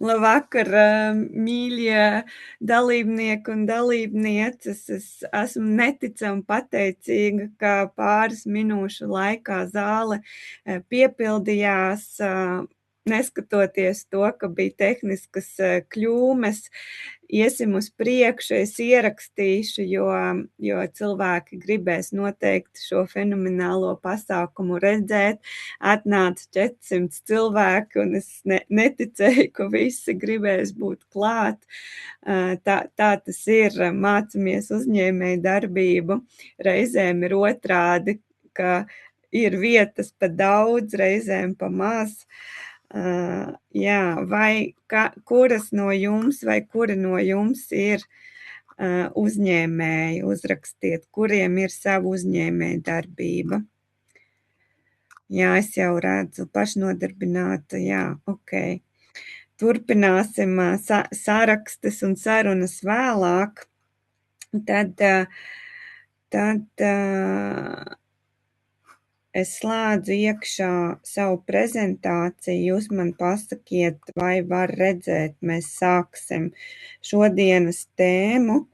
Labvakar, mīļie dalībnieki un dalībnieces. Es esmu neticami pateicīga, ka pāris minūšu laikā zāle piepildījās, neskatoties to, ka bija tehniskas kļūmes. Iesim uz priekšu, es ierakstīšu, jo cilvēki gribēs noteikti šo fenomenālo pasākumu redzēt. Atnāca 400 cilvēki, un es neticēju, ka visi gribēs būt klāt. Tā tas ir, mācamies uzņēmēju darbību. Reizēm ir otrādi, ka ir vietas pa daudz, reizēm pa maz. Jā, vai kuras no jums vai kuri no jums ir uzņēmēji? Uzrakstiet, kuriem ir savu uzņēmēju darbība. Jā, es jau redzu, pašnodarbināta, jā, ok. Turpināsim sarakstes un sarunas vēlāk. Tad es slēdzu iekšā savu prezentāciju. Jūs man pasakiet, vai var redzēt. Mēs sāksim šodienas tēmu.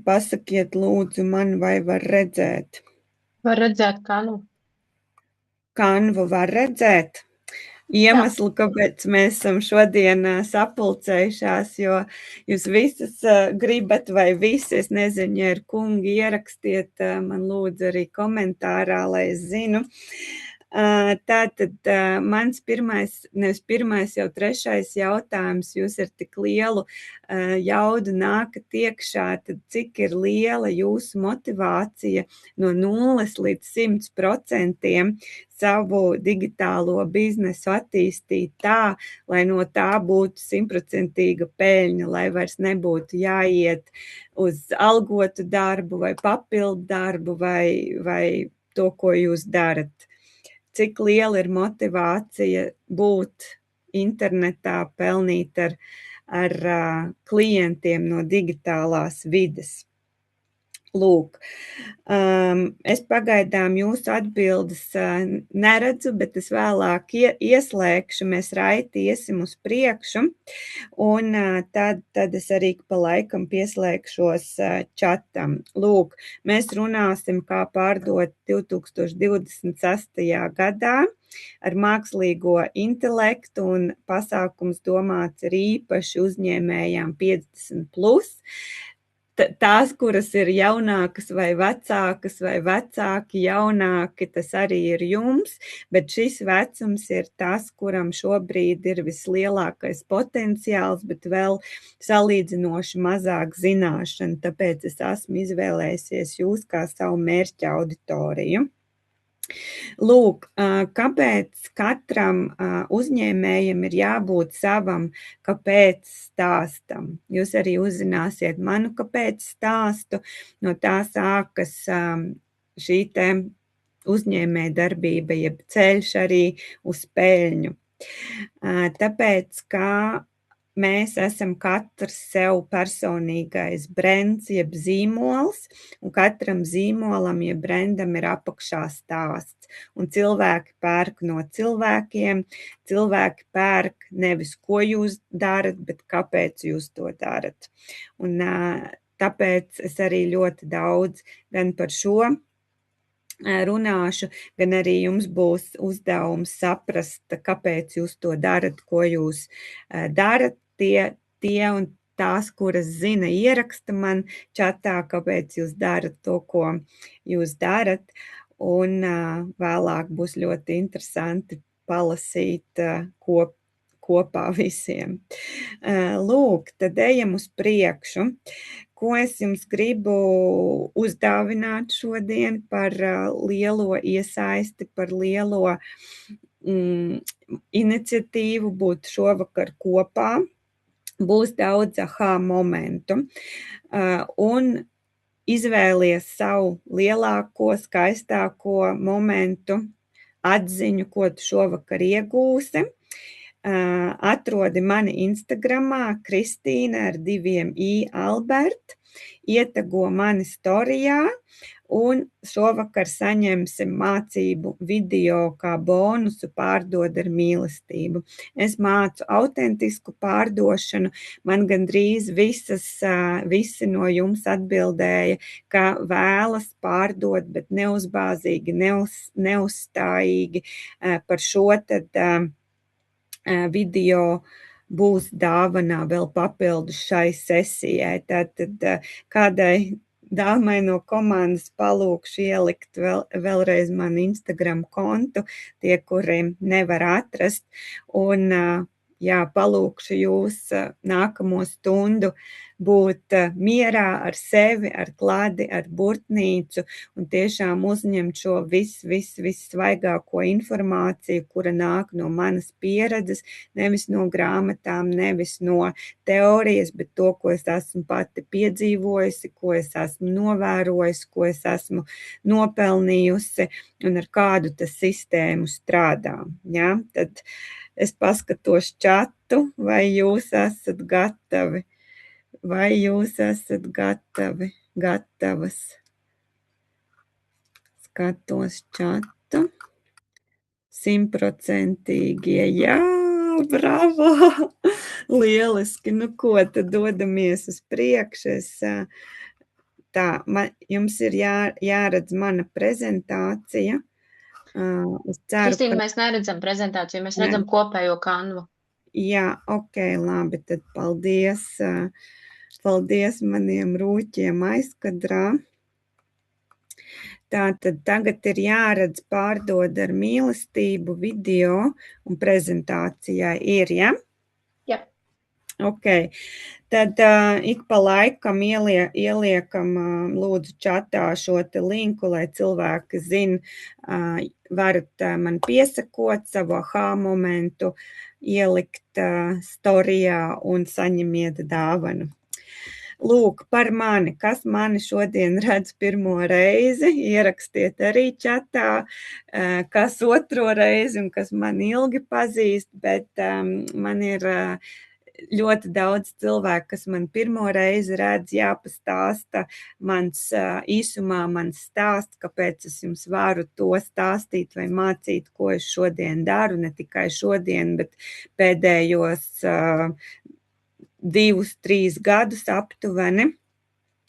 Pasakiet lūdzu man, vai var redzēt. Var redzēt Canvu. Canvu var redzēt. Iemeslu, kāpēc mēs esam šodien sapulcējušās, jo jūs visas gribat vai visi, es nezinu, ja ir kungi, ierakstiet man lūdzu arī komentārā, lai es zinu. Tātad mans nevis pirmais, jau trešais jautājums, jūs ar tik lielu jaudu nākat iekšā, tad cik ir liela jūsu motivācija no 0 līdz 100% savu digitālo biznesu attīstīt tā, lai no tā būtu 100% peļņa, lai vairs nebūtu jāiet uz algotu darbu vai papildu darbu vai to, ko jūs darat. Cik liela ir motivācija būt internetā, pelnīt ar klientiem no digitālās vides? Lūk, es pagaidām jūsu atbildes neredzu, bet es vēlāk ieslēgšu, mēs raiti iesim uz priekšu, un tad es arī pa laikam pieslēgšos čatam. Lūk, mēs runāsim, kā pārdot 2026. gadā ar mākslīgo intelektu, un pasākums domāts ir īpaši uzņēmējām 50+. Tās, kuras ir jaunākas vai vecāki, jaunāki, tas arī ir jums, bet šis vecums ir tas, kuram šobrīd ir vislielākais potenciāls, bet vēl salīdzinoši mazāk zināšana, tāpēc es esmu izvēlējusies jūs kā savu mērķa auditoriju. Lūk, kāpēc katram uzņēmējam ir jābūt savam kāpēc stāstam? Jūs arī uzzināsiet manu kāpēc stāstu, no tā sākas šī te uzņēmēja darbība, jeb ceļš arī uz peļņu. Tāpēc, kā mēs esam katrs sev personīgais brands, jeb zīmols, un katram zīmolam, jeb brandam ir apakšā stāsts. Un cilvēki pērk no cilvēkiem, cilvēki pērk nevis ko jūs darat, bet kāpēc jūs to darat. Un tāpēc es arī ļoti daudz gan par šo runāšu, gan arī jums būs uzdevums saprast, kāpēc jūs to darat, ko jūs darat. Tie un tās, kuras zina, ieraksta man čatā, kāpēc jūs darat to, ko jūs darat, un vēlāk būs ļoti interesanti palasīt kopā visiem. Lūk, tad ejam uz priekšu. Ko es jums gribu uzdāvināt šodien par lielo iesaisti, par lielo iniciatīvu būt šovakar kopā. Būs daudz momentu, un izvēlies savu lielāko, skaistāko momentu, atziņu, ko tu šovakar iegūsi. Atrodi mani Instagramā Kristīna ar 2 i Albert, ietago mani storijā un šovakar saņemsim mācību video kā bonusu pārdod ar mīlestību. Es mācu autentisku pārdošanu, man gandrīz visi no jums atbildēja, ka vēlas pārdot, bet neuzbāzīgi, neuzstājīgi. Par šo tad video būs dāvanā vēl papildus šai sesijai. Tātad kādai dāmai no komandas palūkšu ielikt vēlreiz manu Instagram kontu, tie, kuriem nevar atrast, un palūkšu jūs nākamo stundu būt mierā ar sevi, ar kladi, ar burtnīcu un tiešām uzņemt šo vissvaigāko informāciju, kura nāk no manas pieredzes, nevis no grāmatām, nevis no teorijas, bet to, ko es esmu pati piedzīvojusi, ko es esmu novērojusi, ko es esmu nopelnījusi un ar kādu tas sistēmu strādā. Ja? Tad es paskatos čatu, vai jūs esat gatavi? Vai jūs esat gatavi? Gatavas? Skatos čatu. 100%. Jā, bravo! Lieliski! Nu ko, tad dodamies uz priekšu. Jums ir jāredz mana prezentācija. Es ceru, Kristīna, mēs neredzam prezentāciju, mēs redzam kopējo kanvu. Jā, ok, labi, tad paldies. Paldies maniem rūķiem aizkadrā. Tātad tagad ir jāredz pārdod ar mīlestību video un prezentācijai ir, ja? Jā. Ok, tad ik pa laikam ieliekam lūdzu čatā šo te linku, lai cilvēki zina, varat man piesakot savu aha momentu, ielikt storijā un saņemiet dāvanu. Lūk, par mani, kas mani šodien redz pirmo reizi, ierakstiet arī čatā, kas otro reizi un kas mani ilgi pazīst, bet man ir ļoti daudz cilvēku, kas man pirmo reizi redz, jāpastāsta īsumā mans stāsts, kāpēc es jums varu to stāstīt vai mācīt, ko es šodien daru, ne tikai šodien, bet pēdējos 2-3 gadus aptuveni,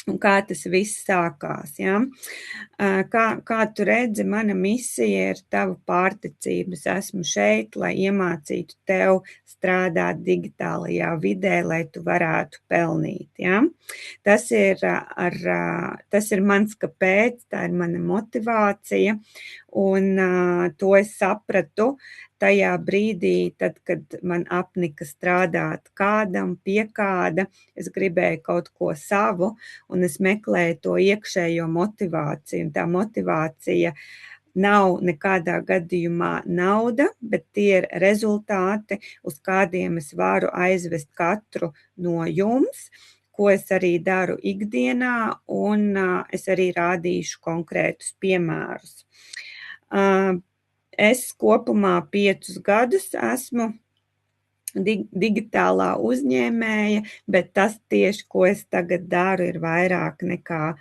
un kā tas viss sākās. Ja? Kā tu redzi, mana misija ir tava pārticība. Es esmu šeit, lai iemācītu tev strādāt digitālajā vidē, lai tu varētu pelnīt. Ja? Tas ir mans kāpēc, tā ir mana motivācija, un to es sapratu tajā brīdī, tad, kad man apnika strādāt kādam, pie kāda, es gribēju kaut ko savu, un es meklēju to iekšējo motivāciju, un tā motivācija nav nekādā gadījumā nauda, bet tie ir rezultāti, uz kādiem es varu aizvest katru no jums, ko es arī daru ikdienā, un es arī rādīšu konkrētus piemērus. Es kopumā 5 gadus esmu digitālā uzņēmēja, bet tas tieši, ko es tagad daru, ir vairāk nekā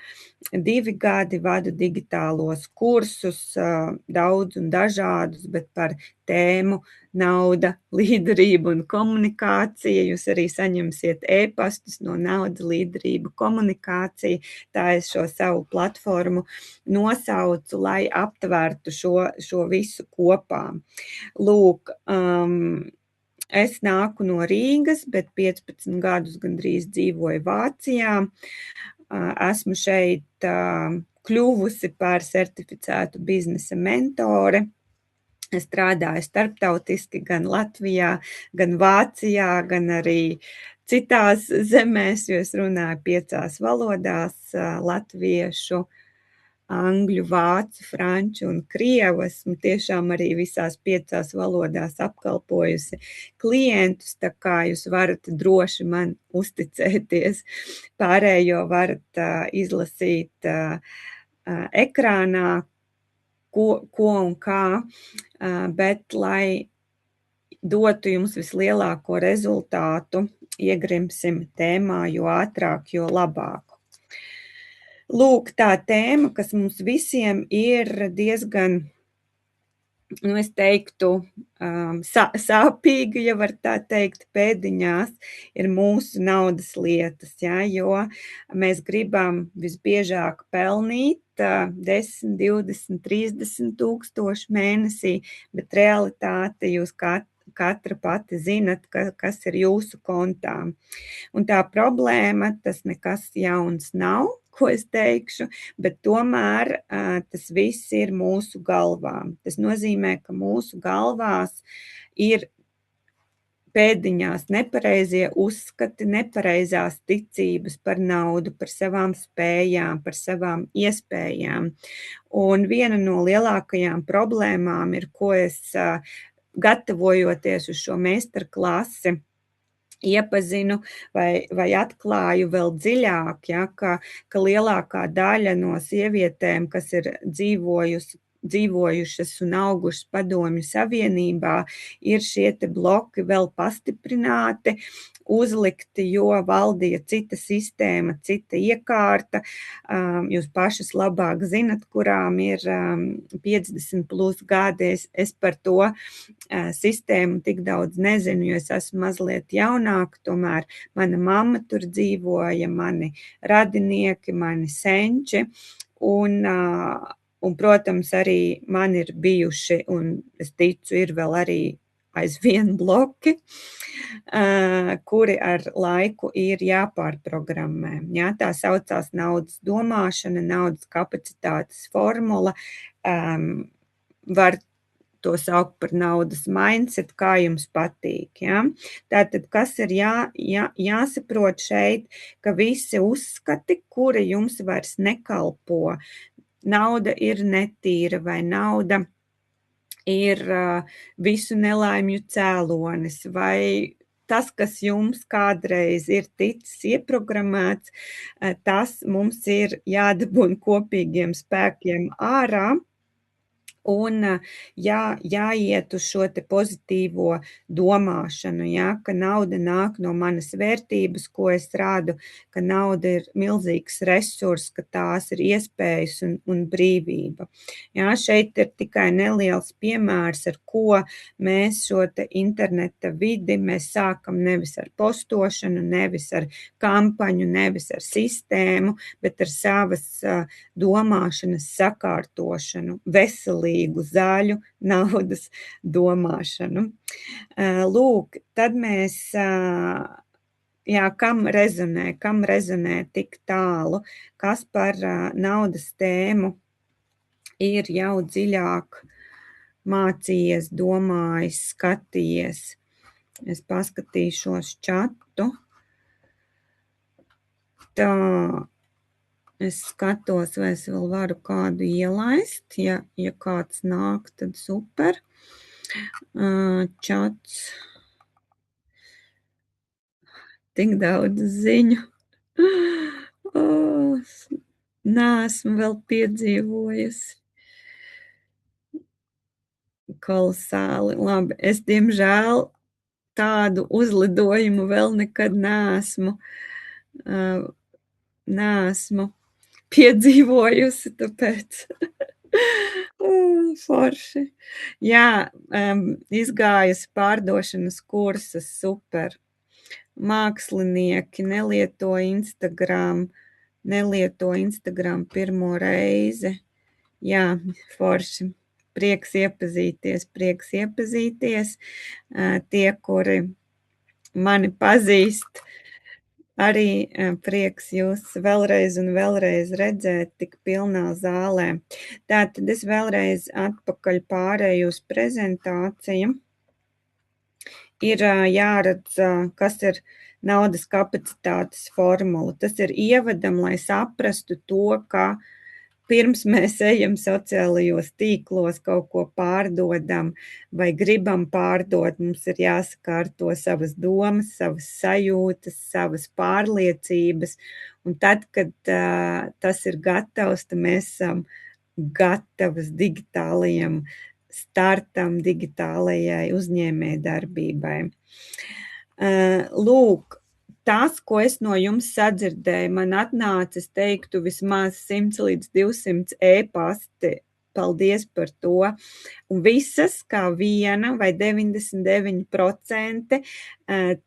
2 gadi, vadu digitālos kursus, daudz un dažādus, bet par tēmu nauda, līderība un komunikācija. Jūs arī saņemsiet e-pastus no nauda, līderība, komunikācija. Tā es šo savu platformu nosaucu, lai aptvērtu šo visu kopā. Lūk, es nāku no Rīgas, bet 15 gadus gandrīz dzīvoju Vācijā. Esmu šeit kļuvusi par certificētu biznesa mentore. Es strādāju starptautiski gan Latvijā, gan Vācijā, gan arī citās zemēs, jo es runāju 5 valodās - latviešu, angļu, vācu, franču un krievu. Esmu tiešām arī visās 5 valodās apkalpojusi klientus, tā kā jūs varat droši man uzticēties. Pārējo varat izlasīt ekrānā, ko un kā, bet lai dotu jums vislielāko rezultātu, iegrimsim tēmā, jo ātrāk, jo labāk. Lūk, tā tēma, kas mums visiem ir diezgan, es teiktu, sāpīga, ja var tā teikt, pēdiņās, ir mūsu naudas lietas, ja, jo mēs gribam visbiežāk pelnīt 10, 20, 30 tūkstoši mēnesī, bet realitāte jūs katra pati zinat, kas ir jūsu kontā. Un tā problēma, tas nekas jauns nav, ko es teikšu, bet tomēr tas viss ir mūsu galvām. Tas nozīmē, ka mūsu galvās ir pēdiņās nepareizie uzskati, nepareizās ticības par naudu, par savām spējām, par savām iespējām. Un viena no lielākajām problēmām ir, ko es gatavojoties uz šo meistarklasi iepazinu vai atklāju vēl dziļāk, ja, ka lielākā daļa no sievietēm, kas ir dzīvojušas un augušas Padomju Savienībā, ir šie te bloki vēl pastiprināti, uzlikti, jo valdīja cita sistēma, cita iekārta. Jūs pašas labāk zinat, kurām ir 50 plus gadi. Es par to sistēmu tik daudz nezinu, jo es esmu mazliet jaunāka, tomēr mana mamma tur dzīvoja, mani radinieki, mani senči, un, protams, arī man ir bijuši, un es ticu, ir vēl arī aizvien bloki, kuri ar laiku ir jāpārprogrammē. Jā, tā saucās naudas domāšana, naudas kapacitātes formula, var to saukt par naudas mindset, kā jums patīk. Ja? Tātad, kas ir jāsaprot šeit, ka visi uzskati, kuri jums vairs nekalpo, nauda ir netīra vai nauda ir visu nelaimju cēlonis vai tas, kas jums kādreiz ir ticis ieprogrammēts, tas mums ir jādabūna kopīgiem spēkiem ārā. Un jāiet uz šo te pozitīvo domāšanu, ja, ka nauda nāk no manas vērtības, ko es rādu, ka nauda ir milzīgs resurs, ka tās ir iespējas un brīvība. Ja, šeit ir tikai neliels piemērs, ar ko mēs šo te interneta vidi mēs sākam nevis ar postošanu, nevis ar kampaņu, nevis ar sistēmu, bet ar savas domāšanas sakārtošanu, veselību, zaļu naudas domāšanu. Lūk, tad mēs, kam rezonē tik tālu, kas par naudas tēmu ir jau dziļāk mācījies, domājis, skatījies. Es paskatīšos čatu. Tā. Es skatos, vai es vēl varu kādu ielaist. Ja kāds nāk, tad super. Čats. Tik daudz ziņu. Neesmu vēl piedzīvojusi. Kolosāli. Labi, es diemžēl tādu uzlidojumu vēl nekad neesmu piedzīvojusi, tāpēc forši. Jā, izgājusi pārdošanas kursus, super. Mākslinieki nelieto Instagram pirmo reizi. Jā, forši. Prieks iepazīties. Tie, kuri mani pazīst, arī prieks jūs vēlreiz un vēlreiz redzēt tik pilnā zālē. Tātad es vēlreiz atpakaļ pārēju uz prezentāciju. Ir jāredz, kas ir naudas kapacitātes formula. Tas ir ievadam, lai saprastu to, ka pirms mēs ejam sociālajos tīklos, kaut ko pārdodam vai gribam pārdot, mums ir jāsakārto savas domas, savas sajūtas, savas pārliecības. Un tad, kad tas ir gatavs, tad mēs esam gatavas digitālajam startam, digitālajai uzņēmējdarbībai. Lūk, tas, ko es no jums sadzirdēju, man atnāca, es teiktu, vismaz 100 līdz 200 e-pasti. Paldies par to. Un visas, kā viena vai 99%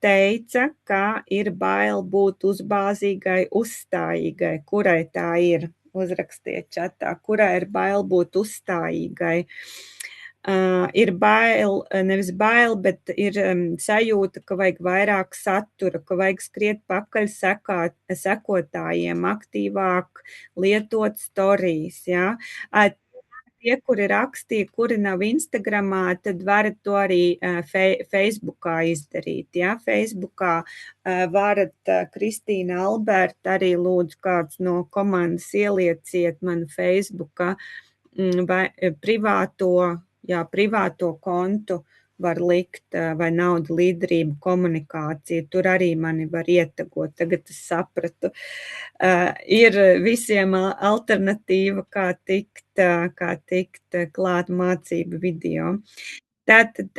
teica, ka ir bail būt uzbāzīgai, uzstājīgai. Kurai tā ir? Uzrakstiet čatā, kurai ir bail būt uzstājīgai. Ir bail, nevis bail, bet ir sajūta, ka vajag vairāk satura, ka vajag skriet pakaļ sekotājiem, aktīvāk lietot storijas, ja? Tie, kuri rakstīja, kuri nav Instagramā, tad varat to arī Facebookā izdarīt, ja? Facebookā varat Kristīna Alberta arī lūdzu kāds no komandas ielieciet manu Facebookā vai privāto kontu var likt vai naudu līderību komunikāciju. Tur arī mani var ietagot. Tagad es sapratu. Ir visiem alternatīva, kā tikt klāt mācību video. Tātad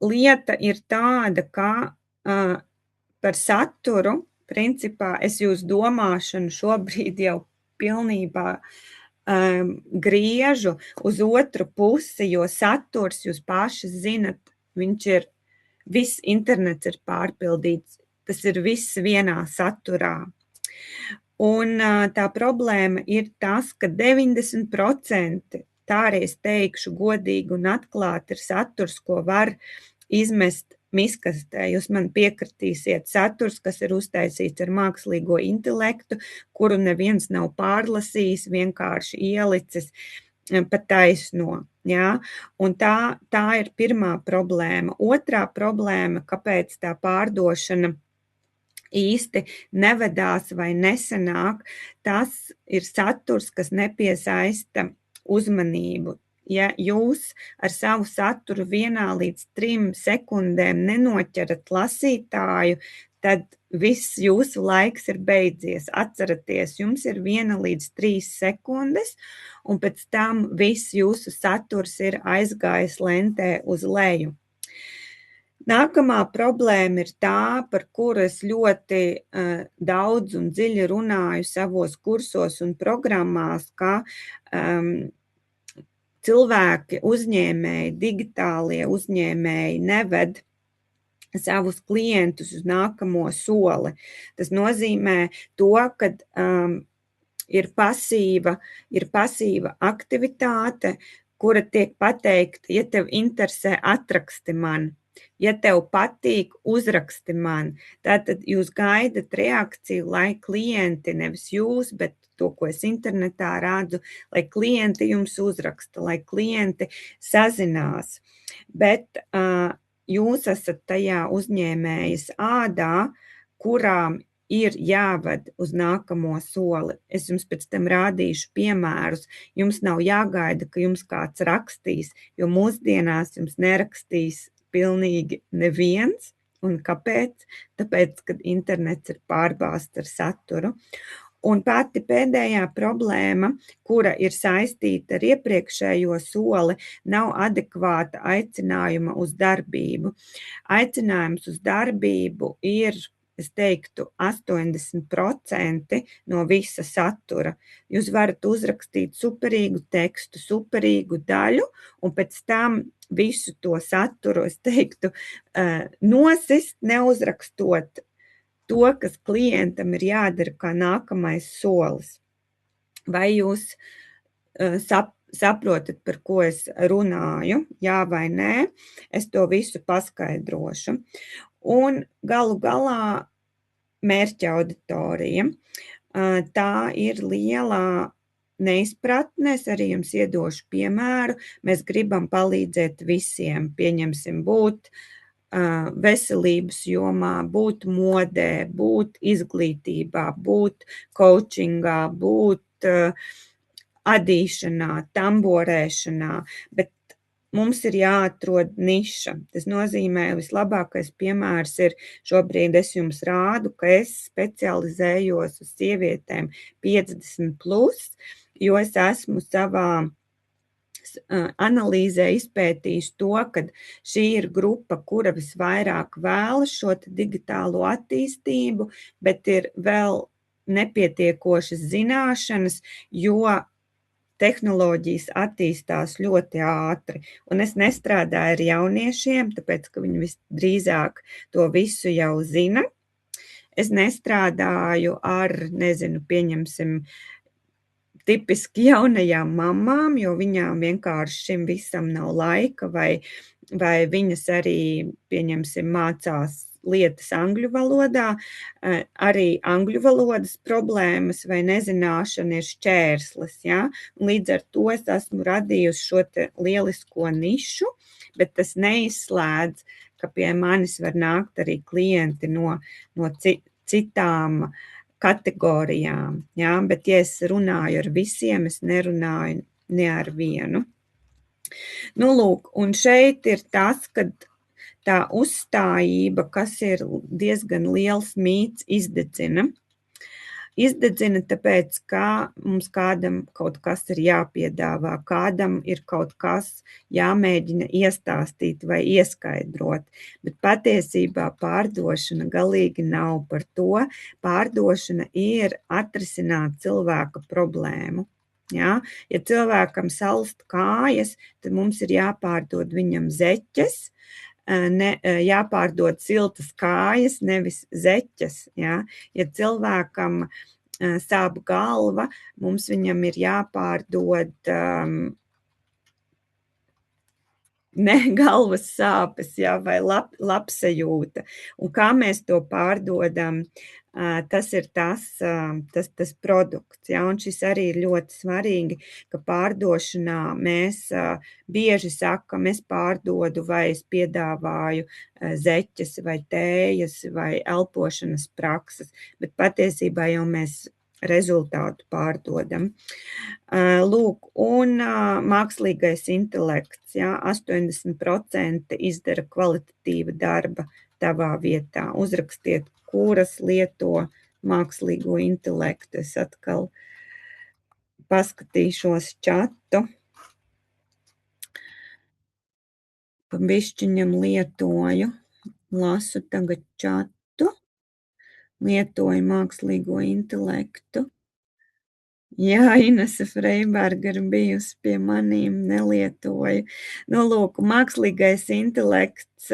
lieta ir tāda, ka par saturu, principā, es jūs domāšanu šobrīd jau pilnībā griežu uz otru pusi, jo saturs, jūs paši zinat, viss internets ir pārpildīts, tas ir viss vienā saturā. Un tā problēma ir tas, ka 90%, tā arī es teikšu godīgi un atklāti, ir saturs, ko var izmest miskastē. Jūs man piekritīsiet, saturs, kas ir uztaisīts ar mākslīgo intelektu, kuru neviens nav pārlasījis, vienkārši ielicis pa taisno. Ja? Un tā ir pirmā problēma. Otrā problēma, kāpēc tā pārdošana īsti nevedās vai nesanāk, tas ir saturs, kas nepiesaista uzmanību. Ja jūs ar savu saturu 1 līdz 3 sekundēm nenoķerat lasītāju, tad viss jūsu laiks ir beidzies. Atceraties, jums ir 1 līdz 3 sekundes, un pēc tam viss jūsu saturs ir aizgājis lentē uz leju. Nākamā problēma ir tā, par kuru es ļoti daudz un dziļi runāju savos kursos un programmās, ka cilvēki, uzņēmēji, digitālie uzņēmēji neved savus klientus uz nākamo soli. Tas nozīmē to, ka ir pasīva aktivitāte, kura tiek pateikta, ja tev interesē, atraksti man. Ja tev patīk, uzraksti man. Tātad jūs gaidat reakciju, lai klienti, nevis jūs, bet to, ko es internetā redzu, lai klienti jums uzraksta, lai klienti sazinās. Bet jūs esat tajā uzņēmējas ādā, kurām ir jāved uz nākamo soli. Es jums pēc tam rādīšu piemērus. Jums nav jāgaida, ka jums kāds rakstīs, jo mūsdienās jums nerakstīs pilnīgi neviens. Un kāpēc? Tāpēc, kad internets ir pārbāzts ar saturu. Un pati pēdējā problēma, kura ir saistīta ar iepriekšējo soli, nav adekvāta aicinājuma uz darbību. Aicinājums uz darbību ir, es teiktu, 80% no visa satura. Jūs varat uzrakstīt superīgu tekstu, superīgu daļu, un pēc tam visu to saturu, es teiktu, nosist, neuzrakstot to, kas klientam ir jādara kā nākamais solis. Vai jūs saprotat, par ko es runāju, jā vai nē? Es to visu paskaidrošu. Un galu galā mērķa auditorija. Tā ir lielā neizpratne, es arī jums iedošu piemēru. Mēs gribam palīdzēt visiem, pieņemsim būt veselības jomā, būt modē, būt izglītībā, būt coachingā, būt adīšanā, tamborēšanā, bet mums ir jāatrod niša. Tas nozīmē, vislabākais piemērs ir, šobrīd es jums rādu, ka es specializējos uz sievietēm 50+, jo es esmu analīzē izpētījis to, ka šī ir grupa, kura visvairāk vēlas šo digitālo attīstību, bet ir vēl nepietiekošas zināšanas, jo tehnoloģijas attīstās ļoti ātri. Un es nestrādāju ar jauniešiem, tāpēc, ka viņi visdrīzāk to visu jau zina. Es nestrādāju ar, pieņemsim, tipiski jaunajām mamām, jo viņām vienkārši šim visam nav laika, vai viņas arī, pieņemsim, mācās lietas angļu valodā, arī angļu valodas problēmas vai nezināšana ir šķērslis, ja? Līdz ar to es esmu radījusi šo te lielisko nišu, bet tas neizslēdz, ka pie manis var nākt arī klienti no citām kategorijām, ja? Bet ja es runāju ar visiem, es nerunāju ne ar vienu. Nu, lūk, un šeit ir tas, kad tā uzstājība, kas ir diezgan liels mīts, izdedzina. Izdedzina tāpēc, ka mums kādam kaut kas ir jāpiedāvā, kādam ir kaut kas jāmēģina iestāstīt vai ieskaidrot, bet patiesībā pārdošana galīgi nav par to. Pārdošana ir atrisināt cilvēka problēmu. Ja? Ja cilvēkam salst kājas, tad mums ir jāpārdod viņam zeķes, jāpārdod siltas kājas, nevis zeķes. Ja, ja cilvēkam sāp galva, mums viņam ir jāpārdod ne galvas sāpes, ja, vai labsajūta. Un kā mēs to pārdodam, tas ir tas produkts, ja, un šis arī ir ļoti svarīgi, ka pārdošanā mēs bieži sakam, es pārdodu vai es piedāvāju zeķes vai tējas vai elpošanas prakses, bet patiesībā jau mēs rezultātu pārdodam. Lūk, un mākslīgais intelekts, ja, 80% izdara kvalitatīva darba tavā vietā. Uzrakstiet, kuras lieto mākslīgo intelektu. Es atkal paskatīšos čatu. Pa bišķiņam lietoju. Lasu tagad čatu. Lietoju mākslīgo intelektu. Jā, Inese Freiberga ir bijusi pie manīm, nelietoju. Nu, lūk, mākslīgais intelekts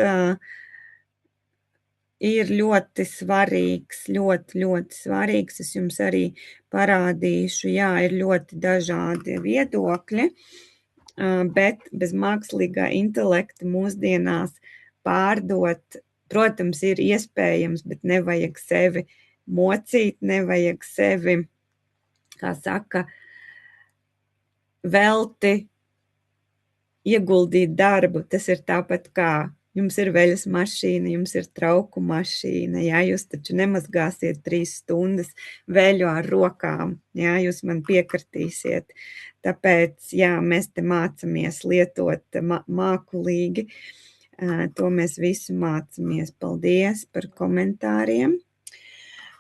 ir ļoti svarīgs, ļoti svarīgs. Es jums arī parādīšu, jā, ir ļoti dažādi viedokļi, bet bez mākslīgā intelekta mūsdienās pārdot, protams, ir iespējams, bet nevajag sevi mocīt, nevajag sevi, kā saka, velti ieguldīt darbu. Tas ir tāpat kā jums ir veļas mašīna, jums ir trauku mašīna, jā, jūs taču nemazgāsiet 3 stundas veļu ar rokām, jā, jūs man piekritīsiet. Tāpēc, jā, mēs te mācamies lietot mākulīgi, to mēs visu mācamies. Paldies par komentāriem.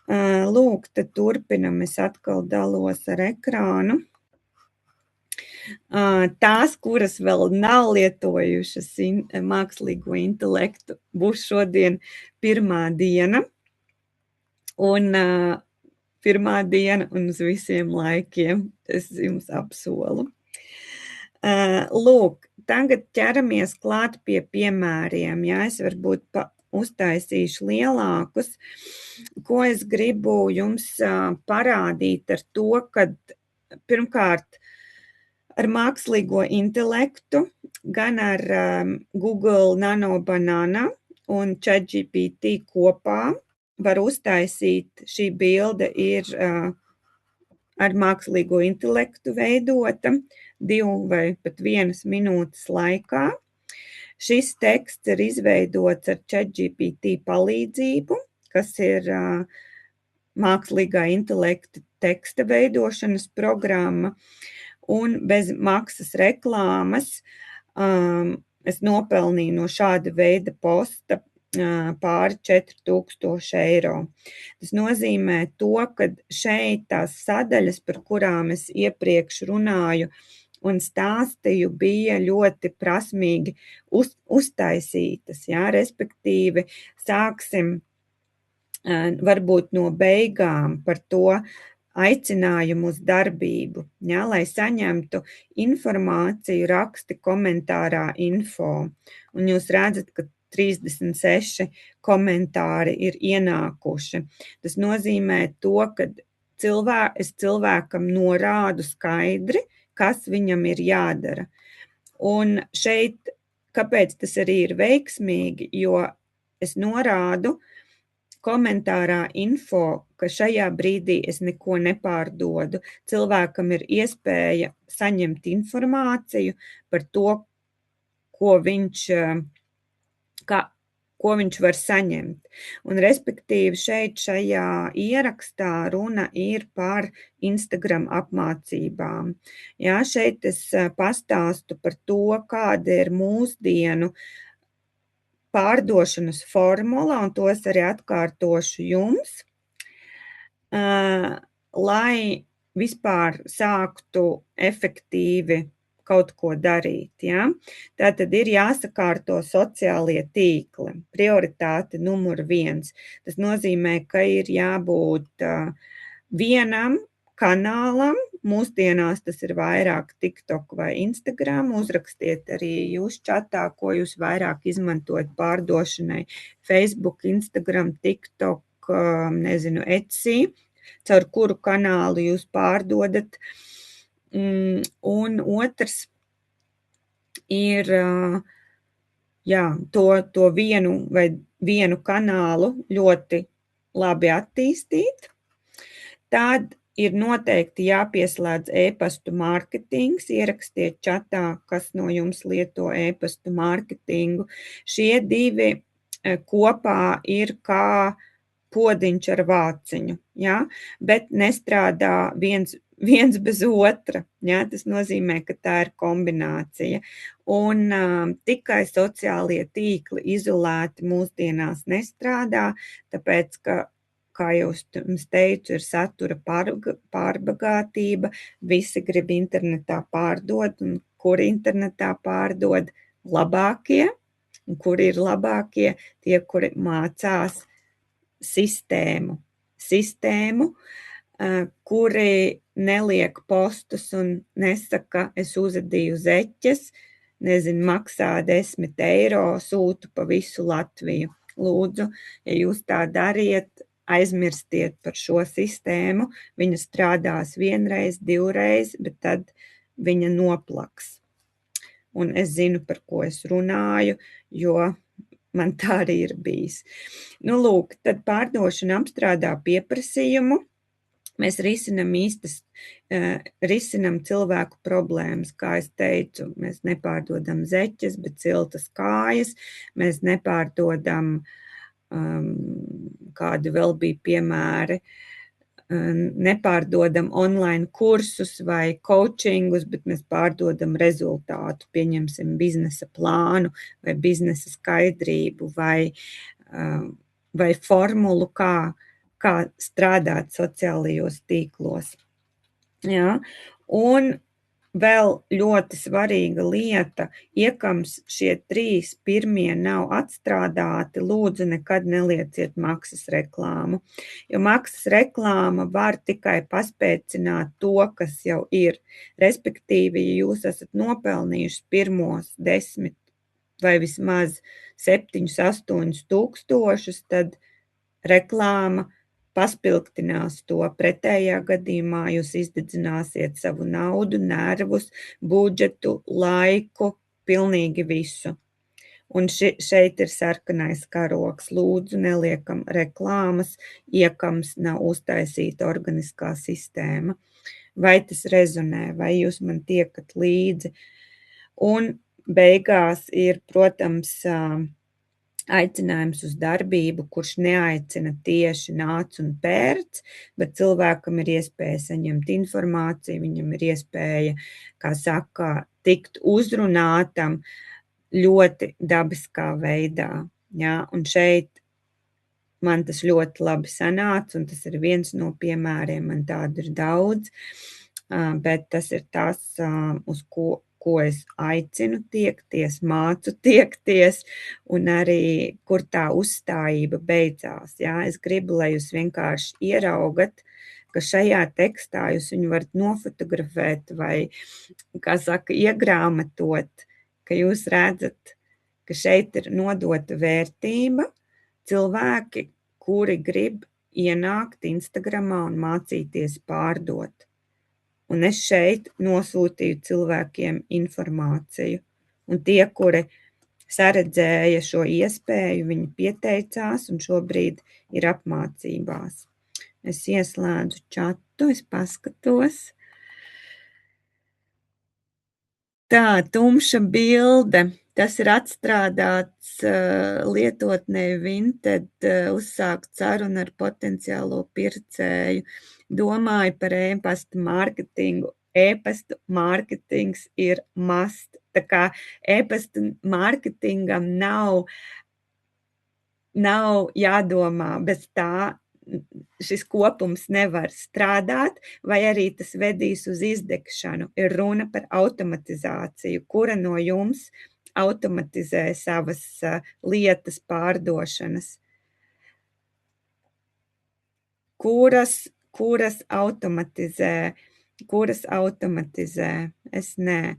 Lūk, tad turpinam, es atkal dalos ar ekrānu. Tās, kuras vēl nav lietojušas mākslīgo intelektu, būs šodien pirmā diena, un uz visiem laikiem, es jums apsolu. Lūk, tagad ķeramies klāt pie piemēriem, ja es varbūt uztaisīšu lielākus, ko es gribu jums parādīt ar to, kad pirmkārt, ar mākslīgo intelektu, gan ar Google Nano Banana un ChatGPT kopā var uztaisīt, šī bilde ir ar mākslīgo intelektu veidota 2 vai pat 1 minūtes laikā. Šis teksts ir izveidots ar ChatGPT palīdzību, kas ir mākslīgā intelekta teksta veidošanas programma. Un bez maksas reklāmas es nopelnīju no šāda veida posta pāri 4000 eiro. Tas nozīmē to, ka šeit tās sadaļas, par kurām es iepriekš runāju, un stāstīju bija ļoti prasmīgi uztaisītas, jā, respektīvi sāksim varbūt no beigām par to aicinājumu uz darbību, jā, lai saņemtu informāciju, raksti komentārā info, un jūs redzat, ka 36 komentāri ir ienākuši. Tas nozīmē to, ka es cilvēkam norādu skaidri, kas viņam ir jādara. Un šeit, kāpēc tas arī ir veiksmīgi, jo es norādu komentārā info, ka šajā brīdī es neko nepārdodu. Cilvēkam ir iespēja saņemt informāciju par to, ko viņš var saņemt. Un respektīvi šajā ierakstā runa ir par Instagram apmācībām. Jā, šeit es pastāstu par to, kāda ir mūsdienu pārdošanas formula, un to es arī atkārtošu jums, lai vispār sāktu efektīvi kaut ko darīt. Ja? Tātad ir jāsakārto sociālie tīkli, prioritāte numur 1. Tas nozīmē, ka ir jābūt vienam kanālam, mūsdienās tas ir vairāk TikTok vai Instagram, uzrakstiet arī jūs čatā, ko jūs vairāk izmantojat pārdošanai, Facebook, Instagram, TikTok, Etsy, caur kuru kanālu jūs pārdodat. Un otrs ir to vienu kanālu ļoti labi attīstīt. Tad ir noteikti jāpieslēdz e-pastu mārketings, ierakstiet čatā, kas no jums lieto e-pastu mārketingu. Šie 2 kopā ir kā podiņš ar vāciņu, ja? Bet nestrādā viens bez otra. Ja? Tas nozīmē, ka tā ir kombinācija. Un tikai sociālie tīkli izolēti mūsdienās nestrādā, tāpēc, ka kā jau jums teicu, ir satura pārbagātība, visi grib internetā pārdot, un kur internetā pārdod labākie, un kuri ir labākie, tie, kuri mācās sistēmu, kuri neliek postus un nesaka, es uzadīju zeķes, maksā 10 eiro, sūtu pa visu Latviju. Lūdzu, ja jūs tā dariet, aizmirstiet par šo sistēmu, viņa strādās 1 reizi, 2 reizes, bet tad viņa noplaks. Un es zinu, par ko es runāju, jo man tā arī ir bijis. Lūk, tad pārdošana apstrādā pieprasījumu. Mēs risinam cilvēku problēmas, kā es teicu, mēs nepārdodam zeķes, bet siltas kājas, mēs nepārdodam kādi vēl bija piemēri, nepārdodam online kursus vai coachingus, bet mēs pārdodam rezultātu, pieņemsim biznesa plānu vai biznesa skaidrību vai formulu, kā strādāt sociālajos tīklos. Jā, un vēl ļoti svarīga lieta, iekams šie 3 pirmie nav atstrādāti, lūdzu nekad nelieciet maksas reklāmu, jo maksas reklāma var tikai paspēcināt to, kas jau ir. Respektīvi, ja jūs esat nopelnījuši pirmos 10 vai vismaz 7-8 tūkstošus, tad reklāma paspilgtinās to. Pretējā gadījumā jūs izdedzināsiet savu naudu, nervus, budžetu, laiku, pilnīgi visu. Un šeit ir sarkanais karoks. Lūdzu, neliekam reklāmas, iekams nav uztaisīta organiskā sistēma. Vai tas rezonē, vai jūs man tiekat līdzi? Un beigās ir, protams, aicinājums uz darbību, kurš neaicina tieši nāc un pērc, bet cilvēkam ir iespēja saņemt informāciju, viņam ir iespēja, kā saka, tikt uzrunātam ļoti dabiskā veidā. Ja? Un šeit man tas ļoti labi sanāca, un tas ir viens no piemēriem, man tādu ir daudz. bet tas ir tas, uz ko es aicinu tiekties, mācu tiekties, un arī, kur tā uzstājība beidzās, jā. Es gribu, lai jūs vienkārši ieraugat, ka šajā tekstā jūs viņu varat nofotografēt vai, kā saka, iegrāmatot, ka jūs redzat, ka šeit ir nodota vērtība, cilvēki, kuri grib ienākt Instagramā un mācīties pārdot. Un es šeit nosūtīju cilvēkiem informāciju. Un tie, kuri saredzēja šo iespēju, viņi pieteicās un šobrīd ir apmācībās. Es ieslēdzu čatu, es paskatos. Tā, tumša bilde. Tas ir atstrādāts lietotnē Vinted, uzsākt sarunu ar potenciālo pircēju. Domāju par e-pasta mārketingu. E-pasta mārketings ir must. Tā kā e-pasta mārketingam nav jādomā, bez tā šis kopums nevar strādāt, vai arī tas vedīs uz izdegšanu. Ir runa par automatizāciju, kura no jums automatizē savas lietas pārdošanas. Kuras automatizē? Es nē.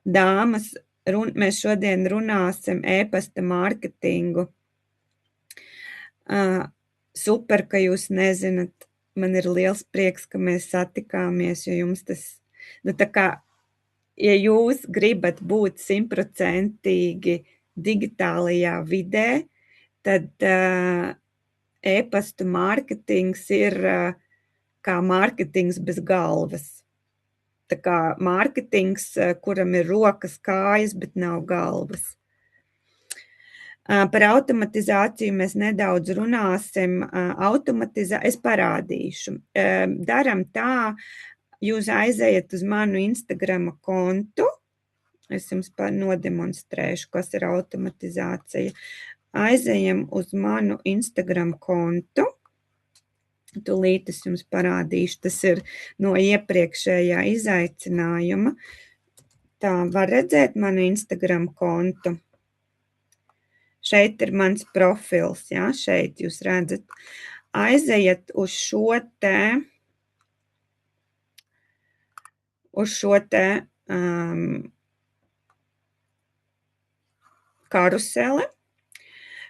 Dāmas, mēs šodien runāsim e-pasta mārketingu. Super, ka jūs nezināt. Man ir liels prieks, ka mēs satikāmies, jo jums tas, tā kā, ja jūs gribat būt 100% digitālajā vidē, tad e-pastu mārketings ir kā mārketings bez galvas. Tā kā mārketings, kuram ir rokas, kājas, bet nav galvas. Par automatizāciju mēs nedaudz runāsim. Es parādīšu. Daram tā, jūs aizejat uz manu Instagrama kontu. Es jums nodemonstrēšu, kas ir automatizācija. Aizejam uz manu Instagram kontu. Tūlīt es jums parādīšu. Tas ir no iepriekšējā izaicinājuma. Tā, var redzēt manu Instagram kontu. Šeit ir mans profils, jā, šeit jūs redzat. Aizejiet uz šo karuseli,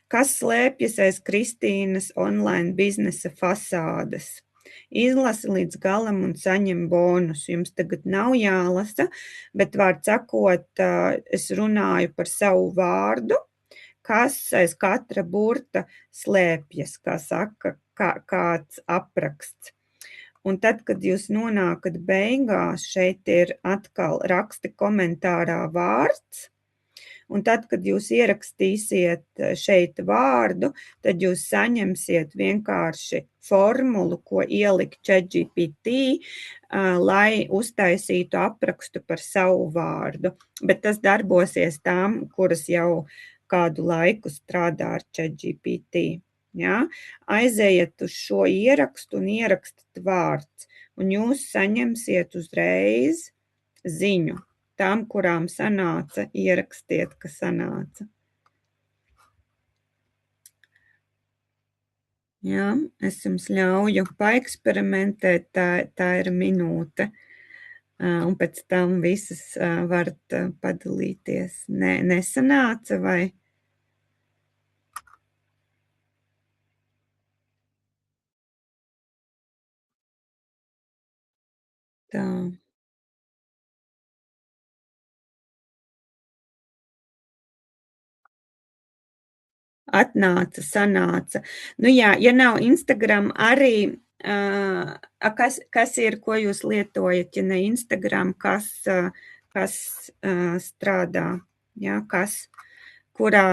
kas slēpjas aiz Kristīnas online biznesa fasādes. Izlasi līdz galam un saņem bonusu. Jums tagad nav jālasa, bet vārds sakot, es runāju par savu vārdu, kas aiz katra burta slēpjas, kā saka, kāds apraksts. Un tad, kad jūs nonākat beigās, šeit ir atkal raksti komentārā vārds, un tad, kad jūs ierakstīsiet šeit vārdu, tad jūs saņemsiet vienkārši formulu, ko ielikt ChatGPT, lai uztaisītu aprakstu par savu vārdu. Bet tas darbosies tām, kuras jau kādu laiku strādā ar ChatGPT. Ja? Aizejiet uz šo ierakstu un ierakstat vārds, un jūs saņemsiet uzreiz ziņu. Tām, kurām sanāca, ierakstiet, ka sanāca. Jā, es jums ļauju paeksperimentēt, tā ir minūte. Un pēc tam visas varat padalīties. Nesanāca vai? Tā. Atnāca, sanāca. Nu jā, ja nav Instagram arī, kas ir, ko jūs lietojat, ja ne Instagram, kas strādā, jā, kurā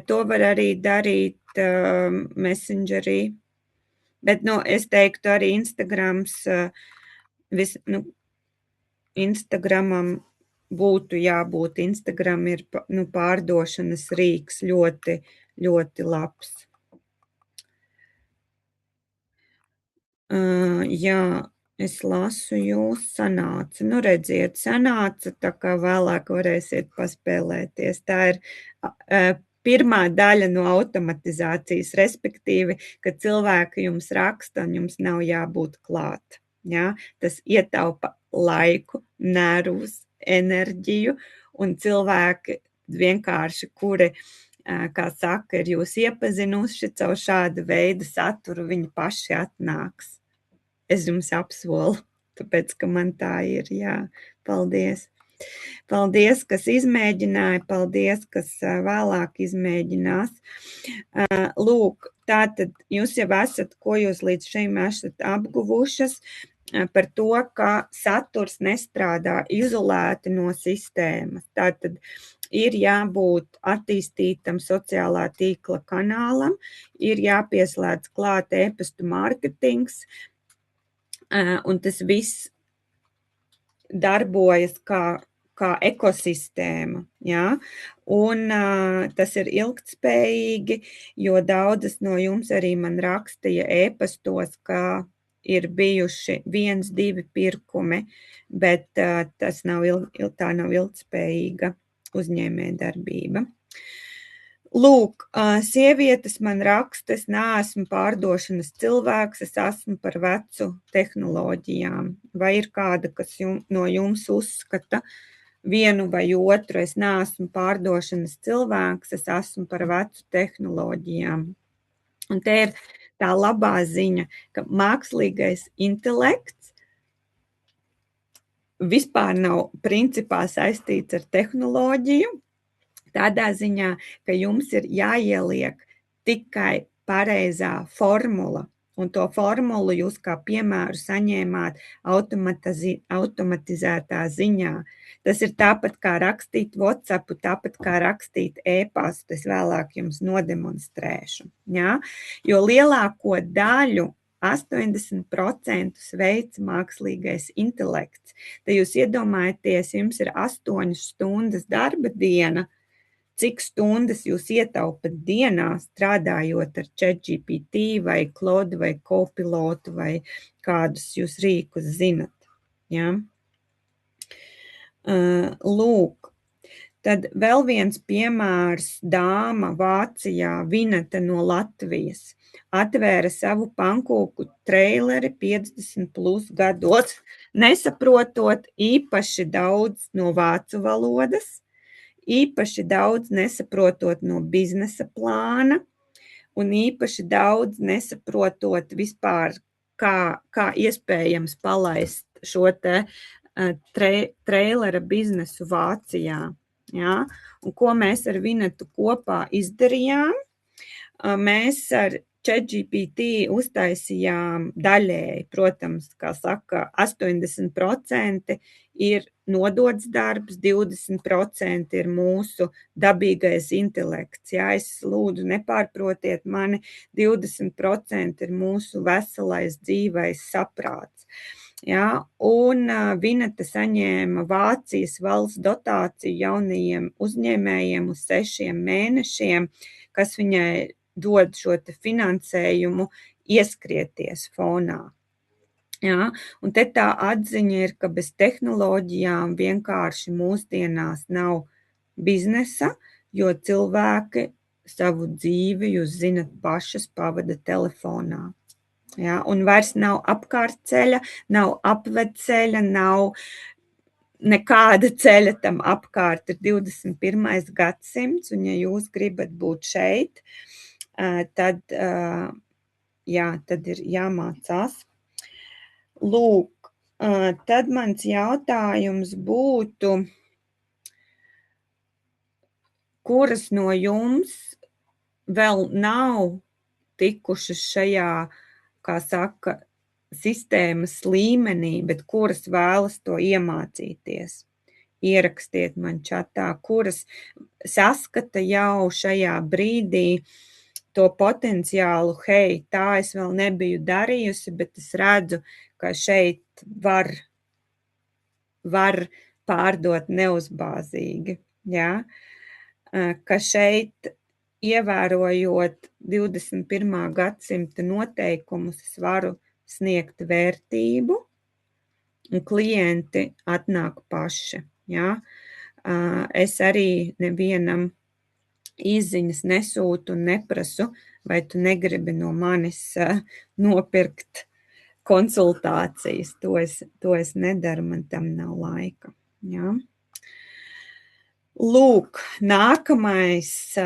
to var arī darīt Messengerī, bet, es teiktu arī Instagrams, Instagramam būtu jābūt. Instagram ir pārdošanas rīks ļoti, ļoti labs. Jā, Es lasu, jūs sanāca. Nu, redziet, sanāca, tā kā vēlāk varēsiet paspēlēties. Tā ir pirmā daļa no automatizācijas, respektīvi, ka cilvēki jums raksta un jums nav jābūt klāt. Ja? Tas ietaupa laiku, nervus, enerģiju, un cilvēki vienkārši, kuri, kā saka, ir jūs iepazinuši caur šādu veidu saturu, viņi paši atnāks. Es jums apsolu, tāpēc, ka man tā ir, jā. Paldies. Paldies, kas izmēģināja, paldies, kas vēlāk izmēģinās. Lūk, tātad jūs jau esat, ko jūs līdz šim esat apguvušas, par to, ka saturs nestrādā izolēti no sistēmas. Tātad ir jābūt attīstītam sociālā tīkla kanālam, ir jāpieslēdz klāt e-pastu mārketings, un tas viss darbojas kā ekosistēma, ja? Un tas ir ilgtspējīgi, jo daudzas no jums arī man rakstīja e-pastos, ka ir bijuši 1-2 pirkumi, bet tas nav tā nav ilgtspējīga uzņēmējdarbība. Lūk, sievietes man raksta, es neesmu pārdošanas cilvēks, es esmu par vecu tehnoloģijām. Vai ir kāda, kas no jums uzskata vienu vai otru, es neesmu pārdošanas cilvēks, es esmu par vecu tehnoloģijām. Un te ir tā labā ziņa, ka mākslīgais intelekts vispār nav principā saistīts ar tehnoloģiju, tādā ziņā, ka jums ir jāieliek tikai pareizā formula, un to formulu jūs kā piemēru saņēmāt automatizētā ziņā. Tas ir tāpat kā rakstīt WhatsAppu, tāpat kā rakstīt e-pastu, es vēlāk jums nodemonstrēšu. Ja? Jo lielāko daļu 80% veids mākslīgais intelekts. Tad jūs iedomājaties, jums ir 8 stundas darba diena, cik stundas jūs ietaupat dienā strādājot ar ChatGPT vai Claude vai Copilotu vai kādus jūs rīkus zinat. Ja? Lūk, tad vēl viens piemērs dāma Vācijā, Vineta no Latvijas, atvēra savu pankūku treileri 50+ gados, nesaprotot īpaši daudz no vācu valodas, īpaši daudz nesaprotot no biznesa plāna un īpaši daudz nesaprotot vispār, kā iespējams palaist šo te treilera biznesu Vācijā. Ja? Un ko mēs ar Vinetu kopā izdarījām? Mēs ar ChatGPT uztaisījām daļēji, protams, kā saka, 80% ir nodots darbs, 20% ir mūsu dabīgais intelekts. Jā, es lūdzu, nepārprotiet mani, 20% ir mūsu veselais dzīvais saprāts. Jā, un Vineta saņēma Vācijas valsts dotāciju jaunajiem uzņēmējiem uz 6 mēnešiem, kas viņai dod šo te finansējumu ieskrieties fonā. Ja? Un te tā atziņa ir, ka bez tehnoloģijām vienkārši mūsdienās nav biznesa, jo cilvēki savu dzīvi, jūs zinat, pašas pavada telefonā. Ja? Un vairs nav apkārtceļa, nav apvedceļa, nav nekāda ceļa tam apkārt. Ir 21. gadsimts, un ja jūs gribat būt šeit, tad ir jāmācās. Lūk, tad mans jautājums būtu, kuras no jums vēl nav tikušas šajā, kā saka, sistēmas līmenī, bet kuras vēlas to iemācīties? Ierakstiet man čatā, kuras saskata jau šajā brīdī to potenciālu, hei, tā es vēl nebiju darījusi, bet es redzu, ka šeit var pārdot neuzbāzīgi, ja? Ka šeit, ievērojot 21. gadsimta noteikumus, es varu sniegt vērtību, un klienti atnāk paši, jā. Es arī nevienam izziņas nesūtu un neprasu, vai tu negribi no manis nopirkt konsultācijas. To es nedaru, man tam nav laika, jā. Lūk, nākamais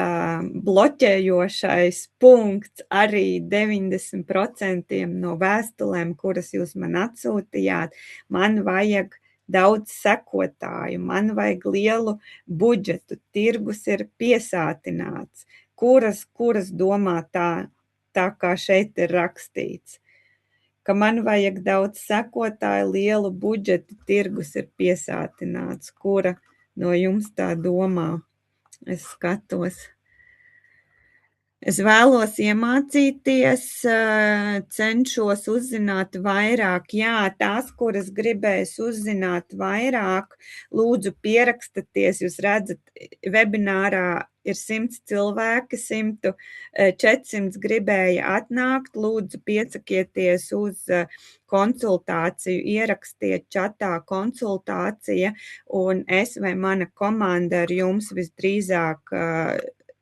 bloķējošais punkts arī 90% no vēstulēm, kuras jūs man atsūtījāt, man vajag daudz sekotāju, man vajag lielu budžetu, tirgus ir piesātināts, kuras domā tā kā šeit ir rakstīts, ka man vajag daudz sekotāju, lielu budžetu, tirgus ir piesātināts, kura no jums tā domā. Es skatos. Es vēlos iemācīties, cenšos uzzināt vairāk. Jā, tās, kuras gribēs uzzināt vairāk, lūdzu pierakstaties. Jūs redzat, webinārā ir 100 cilvēki, 400 gribēja atnākt. Lūdzu piesakieties uz konsultāciju, ierakstiet čatā konsultācija, un es vai mana komanda ar jums visdrīzāk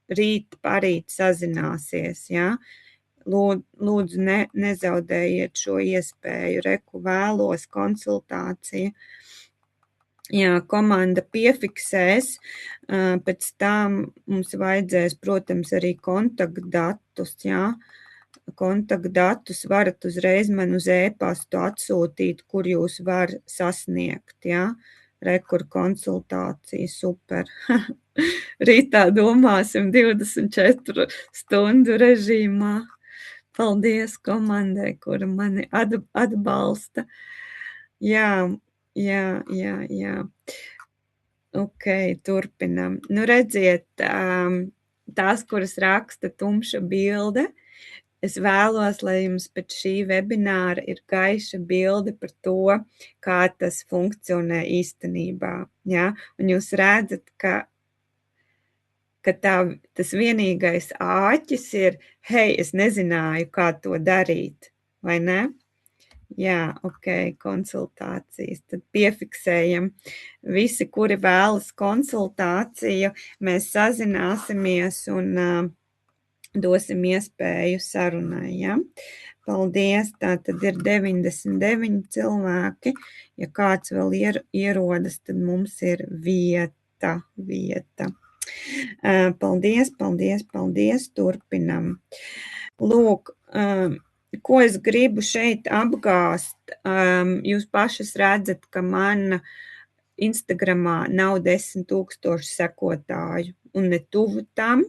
rīt, parīt sazināsies, jā. Lūdzu, nezaudējiet šo iespēju, reku vēlos konsultāciju. Jā, komanda piefiksēs, pēc tam mums vajadzēs, protams, arī kontaktdatus, jā. Kontaktdatus varat uzreiz man uz e-pastu atsūtīt, kur jūs var sasniegt, jā. Rekur konsultācija, super. Rītā domāsim 24 stundu režīmā. Paldies komandai, kura mani atbalsta. Jā. Ok, turpinam. Nu, redziet, tās, kuras raksta tumša bilde, es vēlos, lai jums pēc šī webināra ir gaiša bilde par to, kā tas funkcionē īstenībā. Ja? Un jūs redzat, ka tas vienīgais āķis ir, hei, es nezināju, kā to darīt, vai ne? Jā, ok, konsultācijas. Tad piefiksējam visi, kuri vēlas konsultāciju, mēs sazināsimies un dosim iespēju sarunai, ja? Paldies, tā tad ir 99 cilvēki. Ja kāds vēl ierodas, tad mums ir vieta. Paldies, turpinam. Lūk, ko es gribu šeit apgāst? Jūs pašas redzat, ka man Instagramā nav 10,000 sekotāju un ne tuvu tam.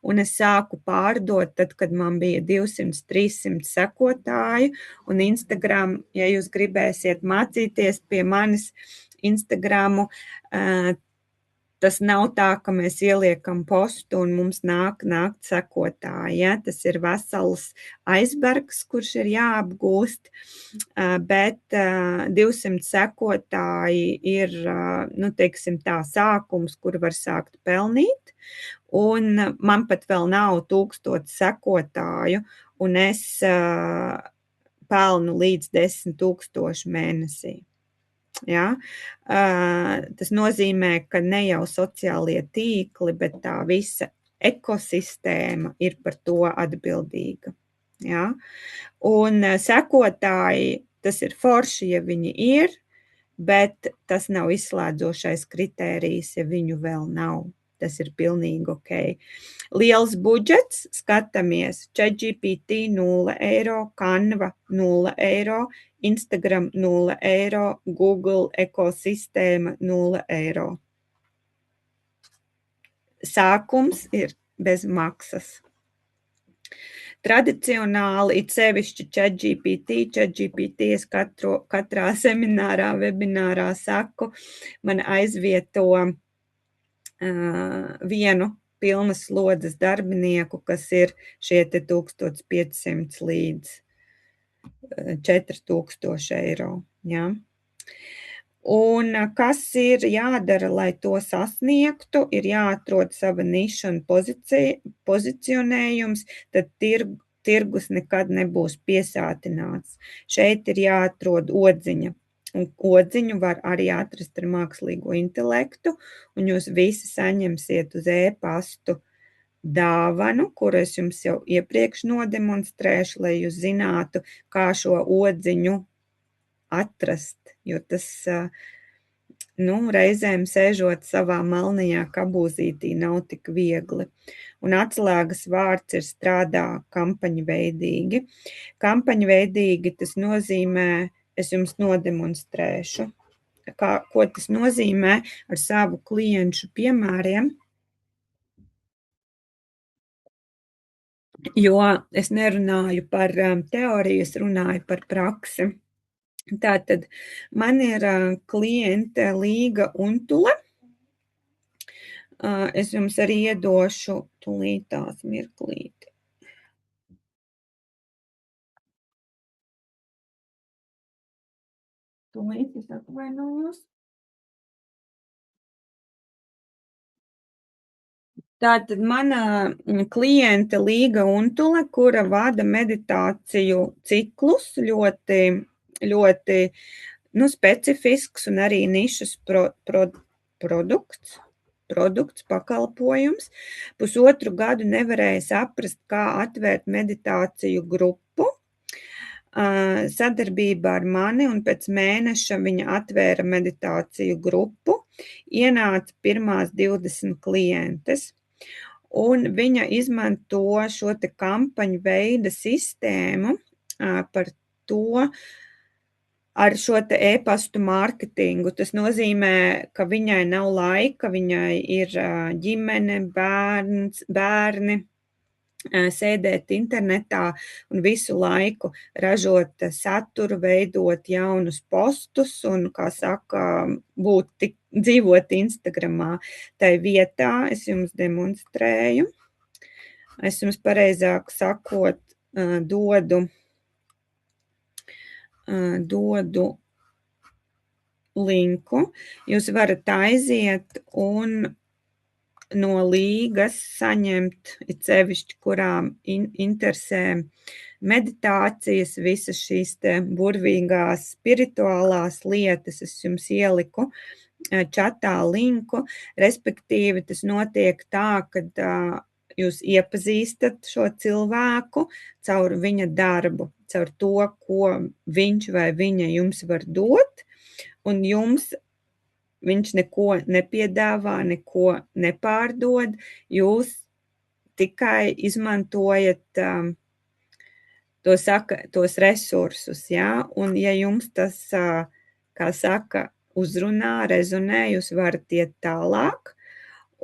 Un es sāku pārdot tad, kad man bija 200-300 sekotāju, un Instagram, ja jūs gribēsiet mācīties pie manis Instagramu, tas nav tā, ka mēs ieliekam postu un mums nāk sekotāji, ja? Tas ir vesels aizbergs, kurš ir jāapgūst, bet 200 sekotāji ir, nu, teiksim tā, sākums, kur var sākt pelnīt, un man pat vēl nav 1000 sekotāju, un es pelnu līdz 10,000 mēnesī. Ja? Tas nozīmē, ka ne jau sociālie tīkli, bet tā visa ekosistēma ir par to atbildīga. Ja? Un sekotāji, tas ir forši, ja viņi ir, bet tas nav izslēdzošais kritērijs, ja viņu vēl nav. Tas ir pilnīgi ok. Liels budžets, skatāmies, ChatGPT 0 eiro, Canva 0 eiro, Instagram 0 eiro, Google ekosistēma 0 eiro. Sākums ir bez maksas. Tradicionāli, it sevišķi ChatGPT es katrā seminārā, webinārā saku, man aizvieto vienu pilnas slodzes darbinieku, kas ir šie 1500 līdz 4000 eiro. Ja? Un kas ir jādara, lai to sasniegtu, ir jāatrod sava niša un pozicionējums, tad tirgus nekad nebūs piesātināts. Šeit ir jāatrod odziņa. Un odziņu var arī atrast ar mākslīgo intelektu, un jūs visi saņemsiet uz e-pastu dāvanu, kuru es jums jau iepriekš nodemonstrēšu, lai jūs zinātu, kā šo odziņu atrast, jo tas, reizēm sēžot savā melnajā kabūzītī nav tik viegli. Un atslēgas vārds ir strādā kampaņveidīgi. Kampaņveidīgi tas nozīmē, es jums nodemonstrēšu, ko tas nozīmē ar savu klientu piemēriem, jo es nerunāju par teoriju, es runāju par praksi. Tātad man ir kliente Līga Untule. Es jums arī iedošu tūlītās mirklīti. Tūlīt es atvainojos. Tātad mana kliente Līga Untule, kura vada meditāciju ciklus, ļoti specifisks un arī nišas produkts, pakalpojums. 1,5 gadu nevarēja saprast, kā atvērt meditāciju grupu. Sadarbībā ar mani, un pēc mēneša viņa atvēra meditāciju grupu. Ienāca pirmās 20 klientes. Un viņa izmanto šo te kampaņu veida sistēmu par to, ar šo te e-pastu mārketingu. Tas nozīmē, ka viņai nav laika, viņai ir ģimene, bērni, sēdēt internetā un visu laiku ražot saturu, veidot jaunus postus un, kā saka, dzīvot Instagramā. Tai vietā es jums demonstrēju. Es jums pareizāk sakot dodu linku. Jūs varat aiziet un no Līgas saņemt, it sevišķi, kurām interesē meditācijas, visas šīs te burvīgās spirituālās lietas. Es jums ieliku čatā linku, respektīvi tas notiek tā, kad jūs iepazīstat šo cilvēku caur viņa darbu, caur to, ko viņš vai viņa jums var dot, un jums viņš neko nepiedāvā, neko nepārdod, jūs tikai izmantojat tos resursus, jā, un ja jums tas, kā saka, uzrunā, rezonē, jūs varat iet tālāk,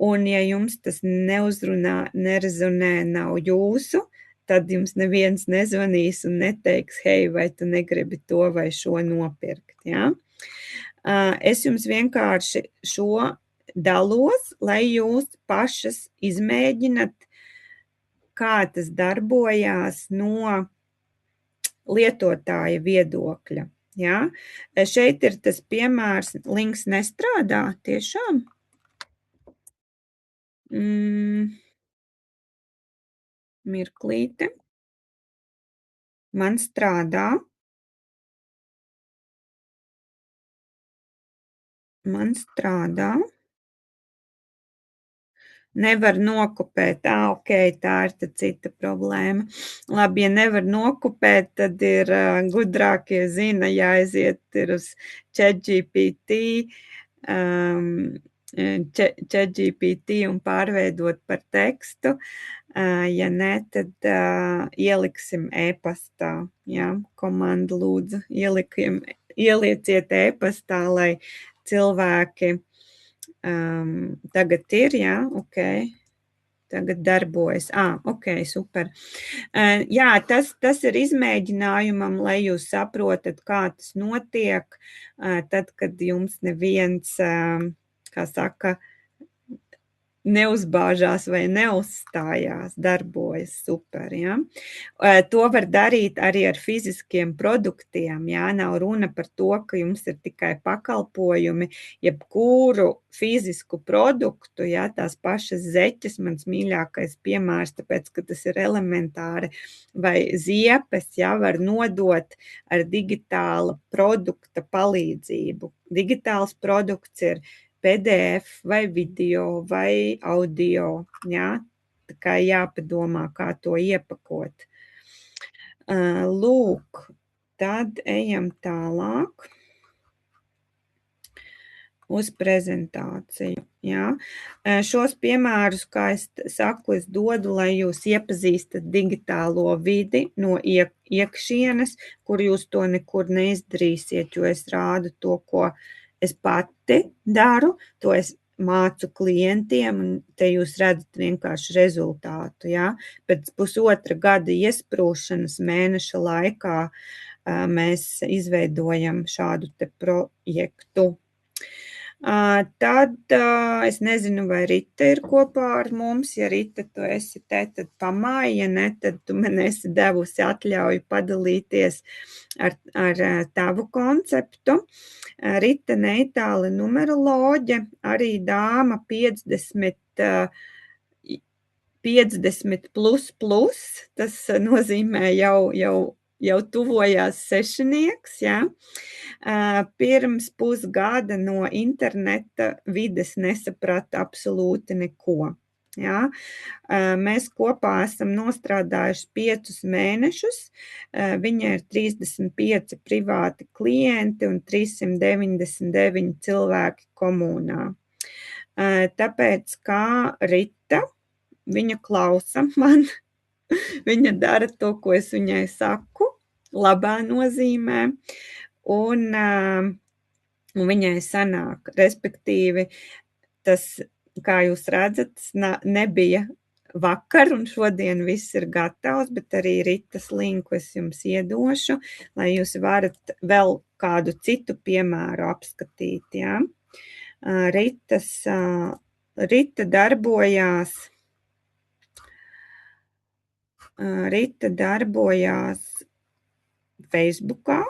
un ja jums tas neuzrunā, nerezonē, nav jūsu, tad jums neviens nezvanīs un neteiks, hei, vai tu negribi to vai šo nopirkt, jā. Es jums vienkārši šo dalos, lai jūs pašas izmēģinat, kā tas darbojās no lietotāja viedokļa. Ja? Šeit ir tas piemērs, links nestrādā tiešām. Mirklīte. Man strādā. Nevar nokopēt. Ok, tā ir tā cita problēma. Labi, ja nevar nokopēt, tad ir gudrākie zina, jāaiziet ir uz ChatGPT, un pārveidot par tekstu. Ja ne, tad ieliksim e-pastā. Ja? Komandu lūdzu, ielieciet e-pastā, lai cilvēki tagad ir, jā, ok, tagad darbojas. Ok, super. Jā, tas ir izmēģinājumam, lai jūs saprotat, kā tas notiek, tad, kad jums neviens, kā saka, neuzbāžās vai neuzstājās, darbojas super, ja. To var darīt arī ar fiziskiem produktiem, ja, nav runa par to, ka jums ir tikai pakalpojumi, jebkuru fizisku produktu, ja, tās pašas zeķes, mans mīļākais piemērs, tāpēc, ka tas ir elementāri, vai ziepes, ja, var nodot ar digitāla produkta palīdzību. Digitāls produkts ir PDF vai video vai audio, ja? Tā kā jāpadomā, kā to iepakot. Lūk, tad ejam tālāk uz prezentāciju. Ja? Šos piemērus, kā es saku, es dodu, lai jūs iepazīstat digitālo vidi no iekšienes, kur jūs to nekur neizdarīsiet, jo es rādu to, ko es pati daru, to es mācu klientiem, un te jūs redzat vienkārši rezultātu, ja? Pēc 1,5 gada iesprūšanas mēneša laikā mēs izveidojam šādu te projektu. Tad es nezinu, vai Rita ir kopā ar mums. Ja Rita, tu esi te, tad pamāji, ja ne, tad tu man esi devusi atļauju padalīties ar tavu konceptu. Rita Neitāle numeroloģe, arī dāma 50 plus, tas nozīmē jau tuvojās sešnieks, ja. Pirms pusgada no interneta vides nesaprata absolūti neko. Ja? Mēs kopā esam nostrādājuši 5 mēnešus, viņa ir 35 privāti klienti un 399 cilvēki komunā. Tāpēc, kā Rita, viņa klausa man, viņa dara to, ko es viņai saku, labā nozīmē, un viņai sanāk, respektīvi, tas, kā jūs redzat, nebija vakar, un šodien viss ir gatavs, bet arī Ritas linku es jums iedošu, lai jūs varat vēl kādu citu piemēru apskatīt, ja? Rita darbojās Facebookā,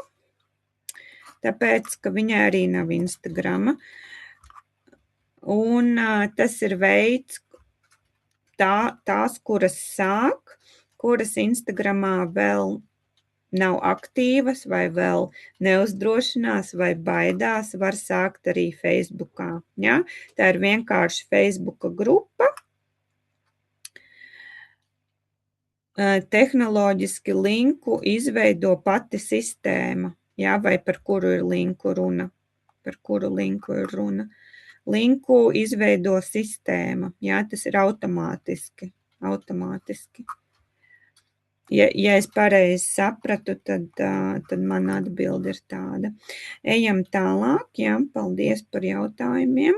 tāpēc, ka viņai arī nav Instagrama, un tas ir veids, tās, kuras sāk, kuras Instagramā vēl nav aktīvas vai vēl neuzdrošinās vai baidās, var sākt arī Facebookā. Ja? Tā ir vienkārši Facebooka grupa. Tehnoloģiski linku izveido pati sistēma, ja? Vai par kuru ir linku runa? Par kuru linku ir runa? Linku izveido sistēma, ja? Tas ir automātiski. Ja es pareizi sapratu, tad man atbilde ir tāda. Ejam tālāk, ja? Paldies par jautājumiem.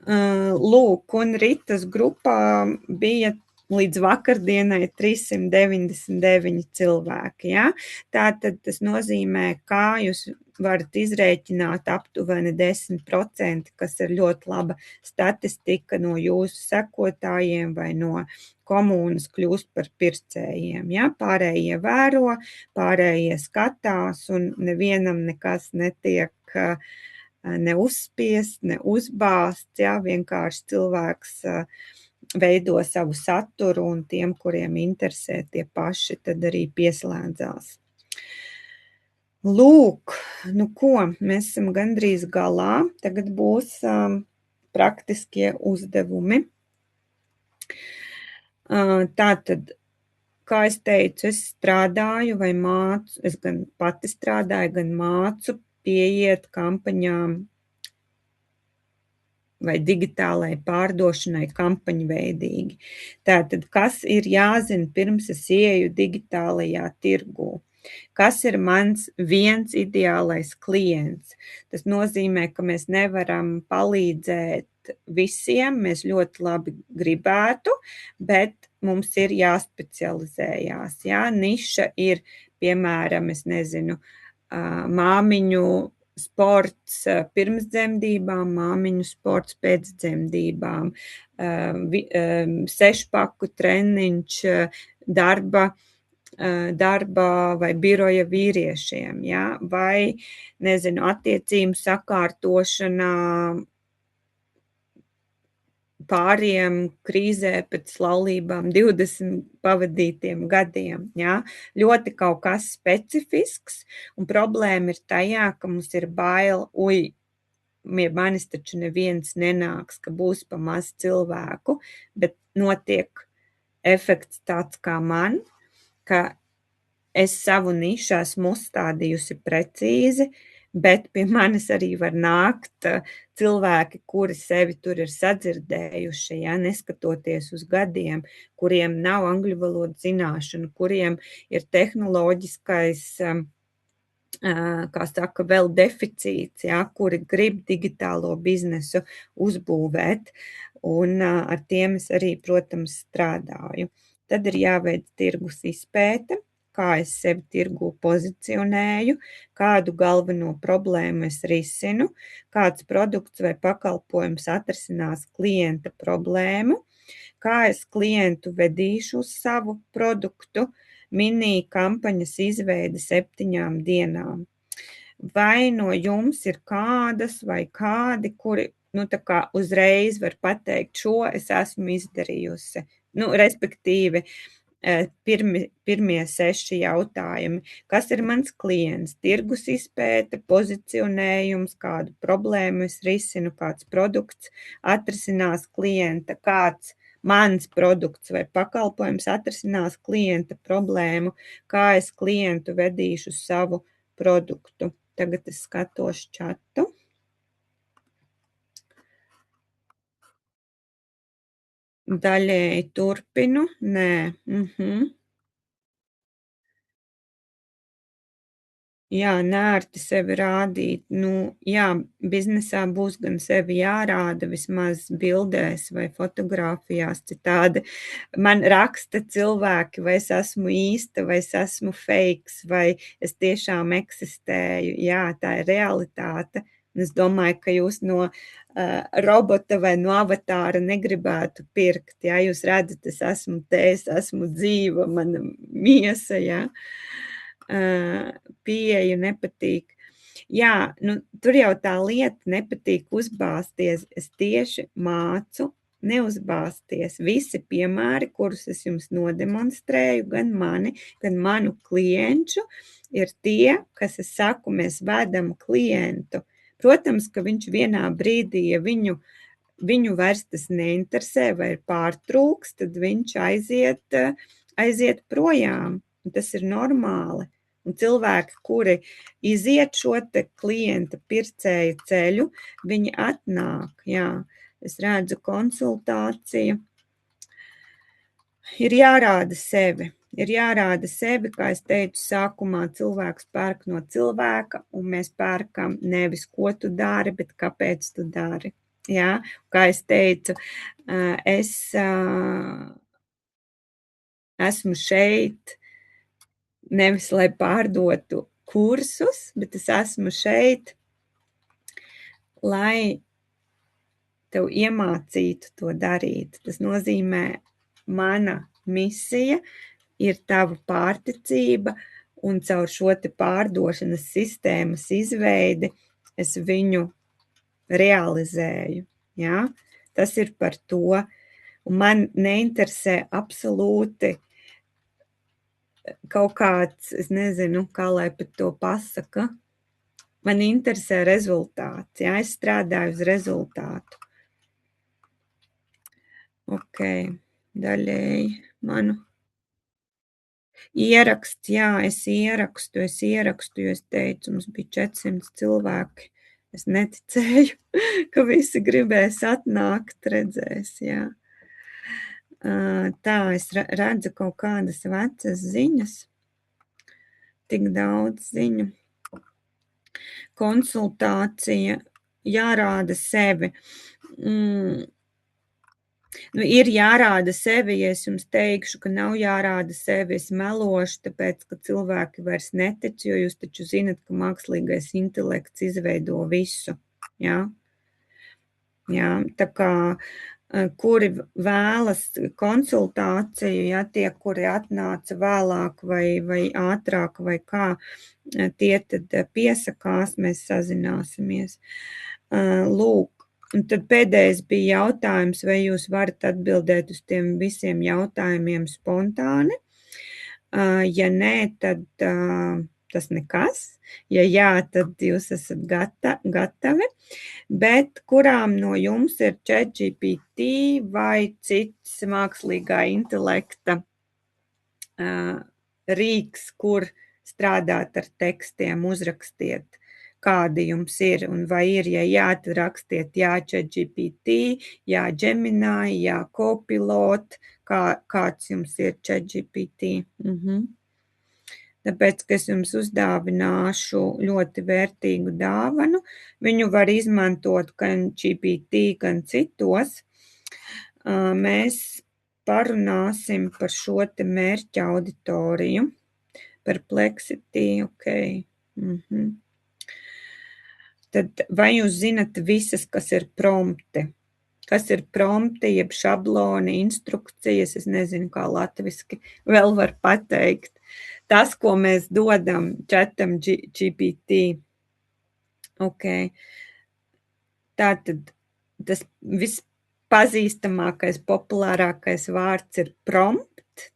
Lūk, un Ritas grupā bija līdz vakardienai 399 cilvēki, ja? Tātad tas nozīmē, kā jūs varat izrēķināt aptuveni 10%, kas ir ļoti laba statistika no jūsu sekotājiem vai no komunas kļūst par pircējiem, ja? Pārējie vēro, pārējie skatās un nevienam nekas netiek ne uzspiest, ne uzbāzt, ja? Vienkārši cilvēks veido savu saturu un tiem, kuriem interesē tie paši, tad arī pieslēdzās. Lūk, nu ko, mēs esam gandrīz galā, tagad būs praktiskie uzdevumi. Tātad, kā es teicu, es strādāju vai mācu, es gan pati strādāju, gan mācu pieiet kampaņām vai digitālai pārdošanai kampaņveidīgi. Tātad, kas ir jāzina pirms es ieju digitālajā tirgū? Kas ir mans viens ideālais klients? Tas nozīmē, ka mēs nevaram palīdzēt visiem, mēs ļoti labi gribētu, bet mums ir jāspecializējās. Jā? Niša ir, piemēram, es nezinu, māmiņu sports pirms dzemdībām, māmiņu sports pēc dzemdībām, sešpaku treniņš, darba vai biroja vīriešiem, ja? Vai, nezinu, attiecību sakārtošana pāriem krīzē pēc laulībām 20 pavadītiem gadiem, ja? Ļoti kaut kas specifisks, un problēma ir tajā, ka mums ir bail, manis taču neviens nenāks, ka būs pa maz cilvēku, bet notiek efekts tāds kā man, ka es savu nišu esmu uzstādījusi precīzi, bet pie manis arī var nākt cilvēki, kuri sevi tur ir sadzirdējuši, ja, neskatoties uz gadiem, kuriem nav angļu valodas zināšanu, kuriem ir tehnoloģiskais, kā saka, vēl deficīts, ja, kuri grib digitālo biznesu uzbūvēt, un ar tiem es arī, protams, strādāju. Tad ir jāveic tirgus izpēte, kā es sevi tirgu pozicionēju, kādu galveno problēmu es risinu, kāds produkts vai pakalpojums atrisinās klienta problēmu, kā es klientu vedīšu uz savu produktu, mini kampaņas izveide 7 dienām. Vai no jums ir kādas vai kādi, kuri, tā kā uzreiz var pateikt, šo es esmu izdarījusi, respektīvi, pirmie 6 jautājumi. Kas ir mans klients? Tirgus izpēte, pozicionējums, kādu problēmu es risinu, kāds produkts atrisinās klienta, kāds mans produkts vai pakalpojums atrisinās klienta problēmu, kā es klientu vedīšu savu produktu. Tagad es skatos čatu. Daļēji turpinu. Nē. Jā, nērti sevi rādīt. Jā, biznesā būs gan sevi jārāda, vismaz bildēs vai fotogrāfijās, citādi man raksta cilvēki, vai es esmu īsta, vai es esmu fakes, vai es tiešām eksistēju. Jā, tā ir realitāte. Es domāju, ka jūs no robota vai no avatāra negribētu pirkt. Jā, jūs redzat, es esmu te, es esmu dzīva, mana miesa, jā. Pieeja nepatīk. Jā, tur jau tā lieta nepatīk uzbāzties. Es tieši mācu neuzbāzties. Visi piemēri, kurus es jums nodemonstrēju, gan manu klientu, ir tie, kas es saku, mēs vedam klientu. Protams, ka viņš vienā brīdī, ja viņu vairs tas neinteresē vai ir pārtrūks, tad viņš aiziet projām. Un tas ir normāli. Un cilvēki, kuri iziet šo te klienta pircēja ceļu, viņi atnāk. Jā, es redzu konsultāciju. Ir jārāda sevi. Ir jārāda sevi, kā es teicu, sākumā cilvēks pērk no cilvēka, un mēs pērkam nevis, ko tu dari, bet kāpēc tu dari. Jā, kā es teicu, es esmu šeit nevis, lai pārdotu kursus, bet es esmu šeit, lai tev iemācītu to darīt. Tas nozīmē, mana misija ir tava pārticība, un caur šo te pārdošanas sistēmas izveidi es viņu realizēju. Ja? Tas ir par to. Un man neinteresē absolūti kaut kāds, es nezinu, kā lai pat to pasaka. Man interesē rezultāts. Ja? Es strādāju uz rezultātu. Ok, daļēji manu ieraksts, jā, es ierakstu, jo es teicu, mums bija 400 cilvēki. Es neticēju, ka visi gribēs atnākt, redzēs, jā. Tā, es redzu kaut kādas vecas ziņas, tik daudz ziņu. Konsultācija, jārāda sevi. Nu, ir jārāda sevi, ja es jums teikšu, ka nav jārāda sevi, es melošu, tāpēc, ka cilvēki vairs netic, jo jūs taču zinat, ka mākslīgais intelekts izveido visu, jā? Jā, tā kā kuri vēlas konsultāciju, ja tie, kuri atnāca vēlāk vai ātrāk vai kā, tie tad piesakās, mēs sazināsimies. Lūk, un tad pēdējais bija jautājums, vai jūs varat atbildēt uz tiem visiem jautājumiem spontāni. Ja nē, tad tas nekas. Ja jā, tad jūs esat gatavi. Bet kurām no jums ir ChatGPT vai cits mākslīgā intelekta rīks, kur strādāt ar tekstiem, uzrakstiet, kādi jums ir, un vai ir, ja jā, tad rakstiet jā ChatGPT, jā Gemini, jā Copilot, kāds jums ir ChatGPT. Tāpēc, ka es jums uzdāvināšu ļoti vērtīgu dāvanu. Viņu var izmantot gan GPT, gan citos. Mēs parunāsim par šo te mērķa auditoriju, perplexity, ok. Tad vai jūs zinat visas, kas ir prompti? Kas ir prompti, jeb šabloni, instrukcijas, es nezinu, kā latviski vēl var pateikt. Tas, ko mēs dodam chatam GPT. Ok. Tātad tas vispazīstamākais, populārākais vārds ir prompt.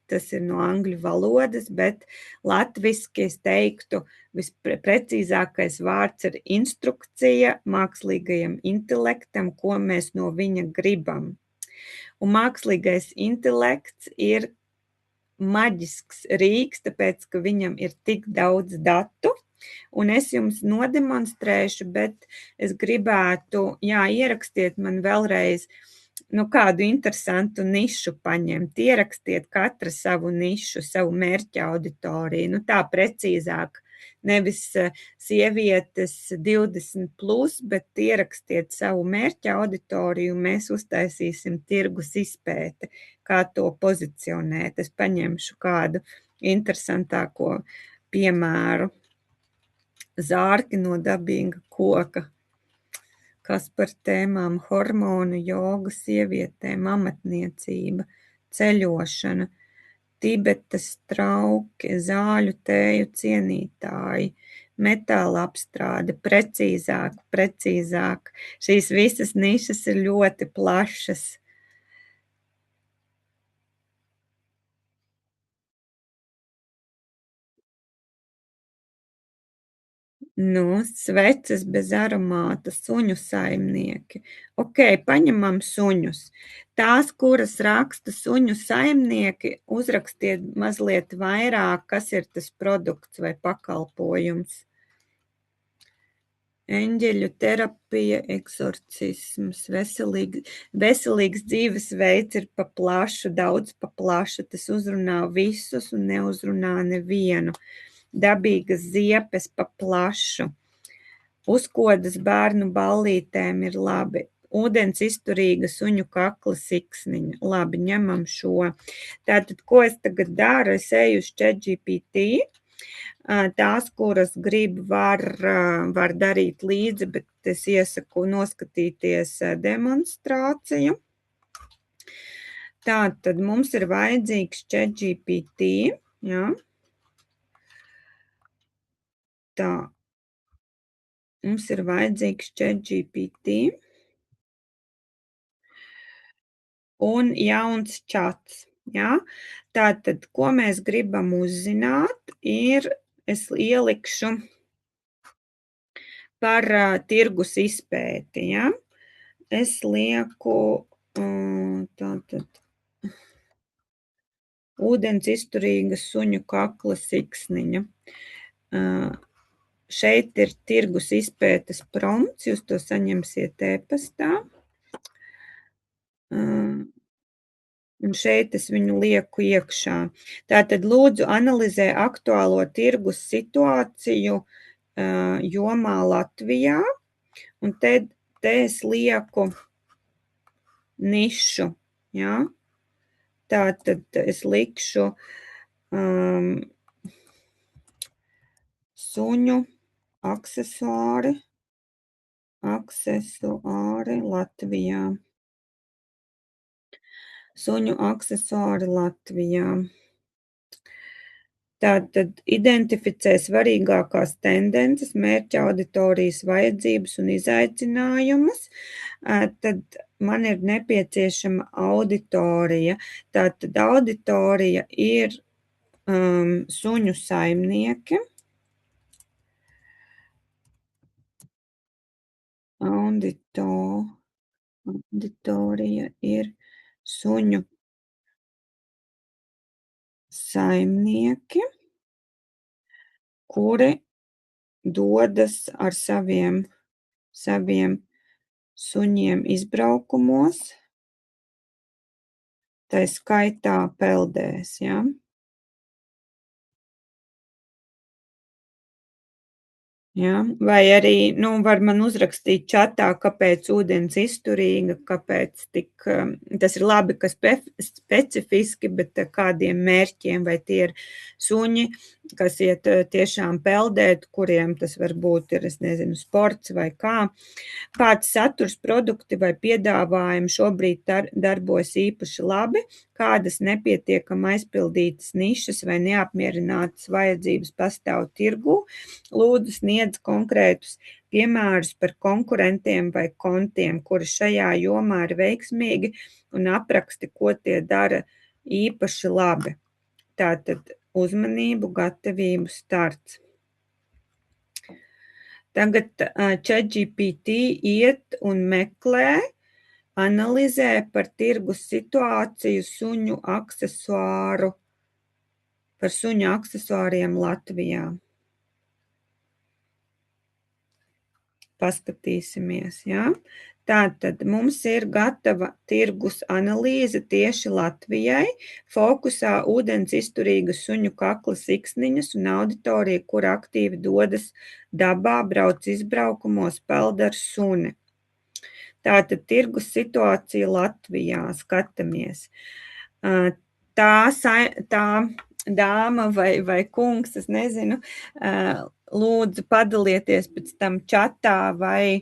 Tas ir no angļu valodas, bet latviski es teiktu, visprecīzākais vārds ir instrukcija mākslīgajam intelektam, ko mēs no viņa gribam. Un mākslīgais intelekts ir maģisks rīks, tāpēc, ka viņam ir tik daudz datu, un es jums nodemonstrēšu, bet es gribētu, ierakstiet man vēlreiz, kādu interesantu nišu paņemt, ierakstiet katra savu nišu, savu mērķa auditoriju, tā precīzāk, nevis sievietes 20+, bet ierakstiet savu mērķa auditoriju, mēs uztaisīsim tirgus izpēti, kā to pozicionēt. Es paņemšu kādu interesantāko piemēru. Zārki no dabīga koka. Kas par tēmām hormonu, joga, sievietēm, amatniecība, ceļošana, Tibetas trauki, zāļu tēju cienītāji, metāla apstrāde, precīzāk. Šīs visas nišas ir ļoti plašas. Sveces bez aromāta, suņu saimnieki. Ok, paņemam suņus. Tās, kuras raksta suņu saimnieki, uzrakstiet mazliet vairāk, kas ir tas produkts vai pakalpojums. Eņģeļu terapija, eksorcisms, veselīgs dzīvesveids ir pa plašu, daudz pa plašu. Tas uzrunā visus un neuzrunā nevienu. Dabīgas ziepes pa plašu. Uzkodas bērnu ballītēm ir labi. Ūdens izturīga suņu kakla siksniņa. Labi, ņemam šo. Tātad, ko es tagad daru? Es eju uz ChatGPT. Tās, kuras grib, var darīt līdzi, bet es iesaku noskatīties demonstrāciju. Tātad mums ir vajadzīgs ChatGPT, jā. Tā, mums ir vajadzīgs ChatGPT un jauns čats, jā. Tātad, ko mēs gribam uzzināt, ir, es ielikšu par tirgus izpēti, jā. Es lieku, tātad, ūdens izturīga suņu kakla siksniņa. Šeit ir tirgus izpētes prompts, jūs to saņemsiet e-pastā. Un šeit es viņu lieku iekšā. Tātad lūdzu analizē aktuālo tirgus situāciju jomā Latvijā, un te es lieku nišu. jā. Tātad es likšu suņu aksesuāri Latvijā. Suņu aksesuāri Latvijā. Tātad identificē svarīgākās tendences, mērķa auditorijas vajadzības un izaicinājumus. Tad man ir nepieciešama auditorija. Tātad auditorija ir suņu saimnieki. Auditorija ir suņu saimnieki, kuri dodas ar saviem suņiem izbraukumos, tai skaitā peldēs, ja? Ja? Vai arī, var man uzrakstīt čatā, kāpēc ūdens izturīga, kāpēc tik, tas ir labi, ka specifiski, bet kādiem mērķiem, vai tie ir suņi, kas iet tiešām peldēt, kuriem tas varbūt ir, es nezinu, sports vai kā. Kāds saturs, produkti vai piedāvājumi šobrīd darbojas īpaši labi, kādas nepietiekami aizpildītas nišas vai neapmierinātas vajadzības pastāv tirgū, lūdzu sniedz konkrētus piemērus par konkurentiem vai kontiem, kuri šajā jomā ir veiksmīgi un apraksti, ko tie dara īpaši labi. Tātad uzmanību, gatavību, starts. Tagad ChatGPT iet un meklē, analizē par tirgus situāciju par suņu aksesuāriem Latvijā. Paskatīsimies, jā. Tātad mums ir gatava tirgus analīze tieši Latvijai, fokusā ūdens izturīgas suņu kakla siksniņas un auditorija, kur aktīvi dodas dabā, brauc izbraukumos, peld ar suni. Tātad tirgus situācija Latvijā, skatāmies. Tā dāma vai kungs, es nezinu, lūdzu padalieties pēc tam čatā, vai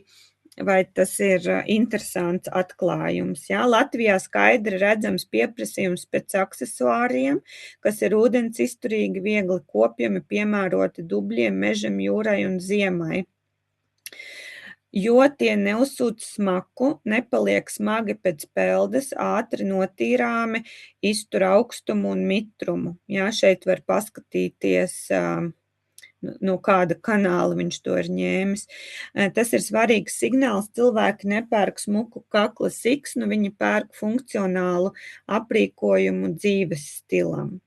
tas ir interesants atklājums. Ja? Latvijā skaidri redzams pieprasījums pēc aksesuāriem, kas ir ūdens izturīgi, viegli kopjami, piemēroti dubļiem, mežam, jūrai un ziemai. Jo tie neuzsūc smaku, nepaliek smagi pēc peldes, ātri notīrāmi, iztur augstumu un mitrumu. Ja? Šeit var paskatīties, no kāda kanāla viņš to ir ņēmis. Tas ir svarīgs signāls, cilvēki nepērk smuku kakla siksnu, viņi pērk funkcionālu aprīkojumu dzīves stilam.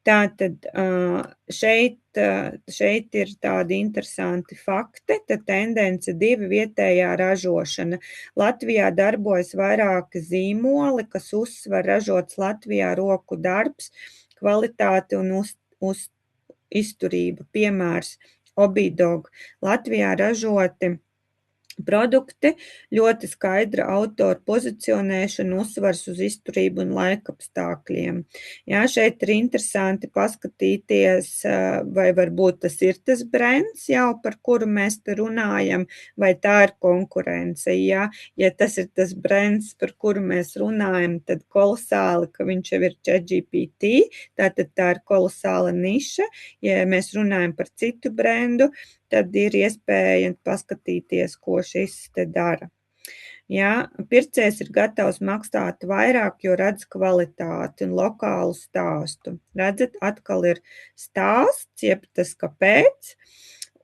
Tātad šeit ir tādi interesanti fakti, tad tendence 2 vietējā ražošana. Latvijā darbojas vairāki zīmoli, kas uzsver ražots Latvijā roku darbs, kvalitāte un izturība. Piemērs Obidog. Latvijā ražoti produkti, ļoti skaidra autora pozicionēšana, uzsvars uz izturību un laikapstākļiem. Jā, šeit ir interesanti paskatīties, vai varbūt tas ir tas brands jau, par kuru mēs te runājam, vai tā ir konkurence. Jā, ja tas ir tas brands, par kuru mēs runājam, tad kolosāli, ka viņš jau ir ChatGPT, tātad tā ir kolosāla niša. Ja mēs runājam par citu brandu, tad ir iespēja paskatīties, ko šis te dara. Ja, pircējs ir gatavs maksāt vairāk, jo redz kvalitāti un lokālu stāstu. Redzat, atkal ir stāsts, jeb tas kāpēc,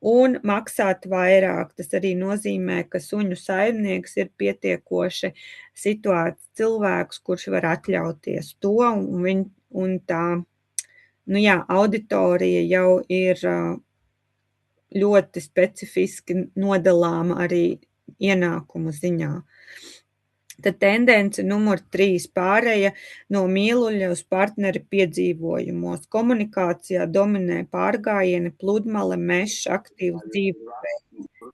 un maksāt vairāk. Tas arī nozīmē, ka suņu saimnieks ir pietiekoši situēts cilvēks, kurš var atļauties to, un tā, auditorija jau ir ļoti specifiski nodalāma arī ienākumu ziņā. Tad tendence numur 3 pārēja no mīluļa uz partneri piedzīvojumos. Komunikācijā dominē pārgājieni, pludmale, mežs, aktīvs dzīvesveids.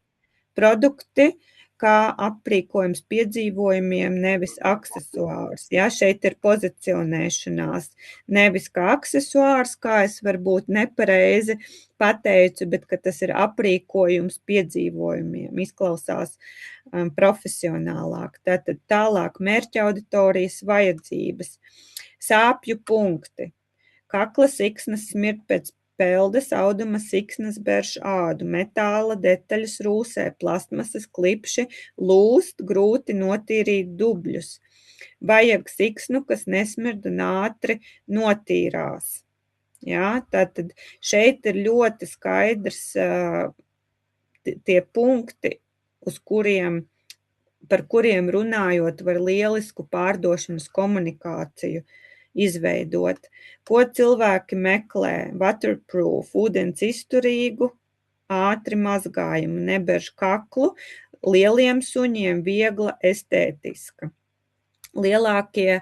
Produkti, kā aprīkojums piedzīvojumiem, nevis aksesuārs. Ja? Šeit ir pozicionēšanās, nevis kā aksesuārs, kā es varbūt nepareizi pateicu, bet ka tas ir aprīkojums piedzīvojumiem, izklausās profesionālāk. Tātad tālāk mērķa auditorijas vajadzības, sāpju punkti, kakla siksnas smird pēc peldes, auduma siksnas berš ādu, metāla detaļas rūsē, plastmasas klipši lūst, grūti notīrīt dubļus. Vajag siksnu, kas nesmird un ātri notīrās. Ja, tātad šeit ir ļoti skaidrs tie punkti, par kuriem runājot var lielisku pārdošanas komunikāciju izveidot. Ko cilvēki meklē? Waterproof, ūdens izturīgu, ātri mazgājumu, neberž kaklu, lieliem suņiem viegla estētiska. Lielākie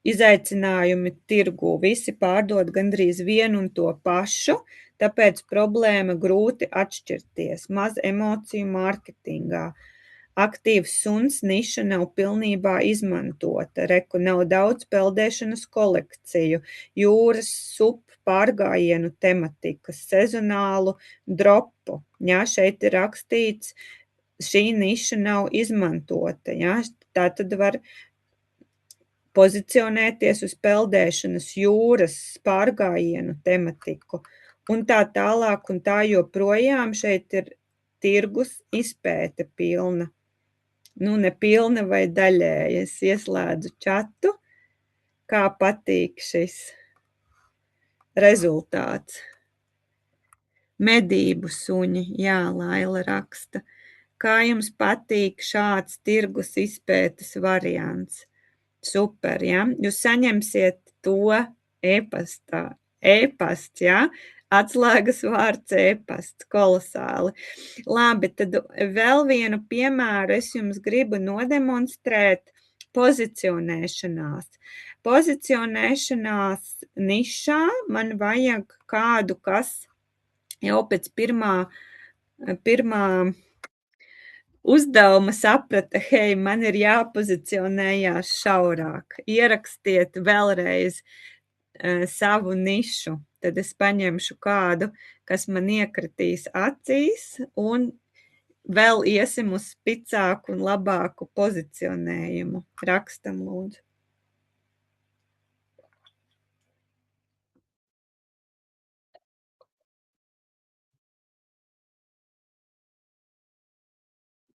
izaicinājumi tirgū, visi pārdod gandrīz vienu un to pašu, tāpēc problēma grūti atšķirties, maz emociju mārketingā. Aktīvs suns niša nav pilnībā izmantota, reku nav daudz peldēšanas kolekciju, jūras sup pārgājienu tematikas, sezonālu dropu. Ja, šeit ir rakstīts, šī niša nav izmantota. Ja, tā tad var pozicionēties uz peldēšanas jūras pārgājienu tematiku. Un tā tālāk un tā joprojām šeit ir tirgus izpēte pilna. Nu, ne pilna vai daļēji. Es ieslēdzu čatu, kā patīk šis rezultāts. Medību suņi, jā, Laila raksta. Kā jums patīk šāds tirgus izpētes variants? Super, ja? Jūs saņemsiet to e-pastā. E-pasts, ja? Atslēgas vārds e-pasts, kolosāli. Labi, tad vēl vienu piemēru es jums gribu nodemonstrēt pozicionēšanās. Pozicionēšanās nišā man vajag kādu, kas jau pēc pirmā uzdevuma saprata, hei, man ir jāpozicionējās šaurāk. Ierakstiet vēlreiz savu nišu. Tad es paņemšu kādu, kas man iekritīs acīs, un vēl iesim uz spicāku un labāku pozicionējumu. Rakstam, lūdzu.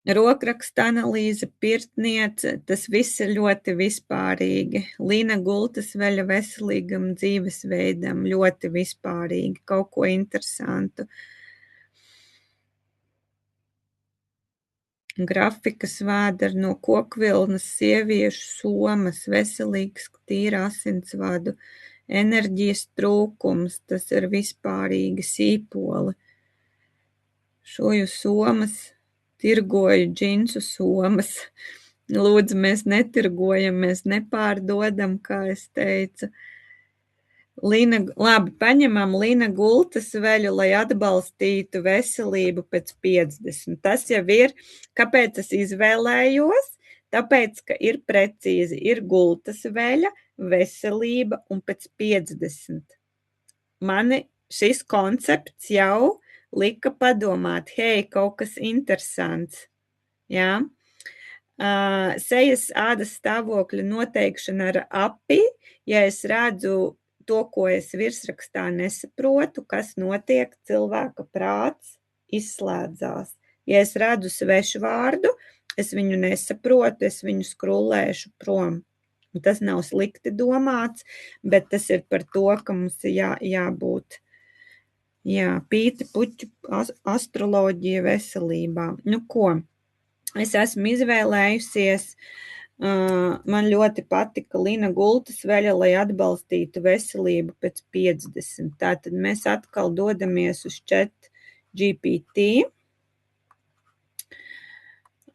Rokraksta analīze, pirtniece, tas viss ir ļoti vispārīgi. Lina Gultasveļa veselīgam dzīvesveidam ļoti vispārīgi, kaut ko interesantu. Grafikas vēdera no kokvilnas, sieviešu somas, veselīgs, tīra asinsvadu, enerģijas trūkums, tas ir vispārīgi sīpoli. Šoju somas, tirgoju džinsu somas. Lūdzu, mēs netirgojam, mēs nepārdodam, kā es teicu. Labi, paņemam Lina Gultasveļu, lai atbalstītu veselību pēc 50. Tas jau ir, kāpēc es izvēlējos, tāpēc, ka ir precīzi, ir Gultasveļa, veselība un pēc 50. Mani šis koncepts jau lika padomāt, hei, kaut kas interesants. Jā. Sejas ādas stāvokļa noteikšana ar api, ja es redzu to, ko es virsrakstā nesaprotu, kas notiek, cilvēka prāts izslēdzās. Ja es redzu svešu vārdu, es viņu nesaprotu, es viņu skrullēšu prom. Un tas nav slikti domāts, bet tas ir par to, ka mums jābūt pīti puķu astroloģija veselībā. Nu ko, es esmu izvēlējusies, man ļoti patika Lina Gultasveļa, lai atbalstītu veselību pēc 50. Tātad mēs atkal dodamies uz ChatGPT.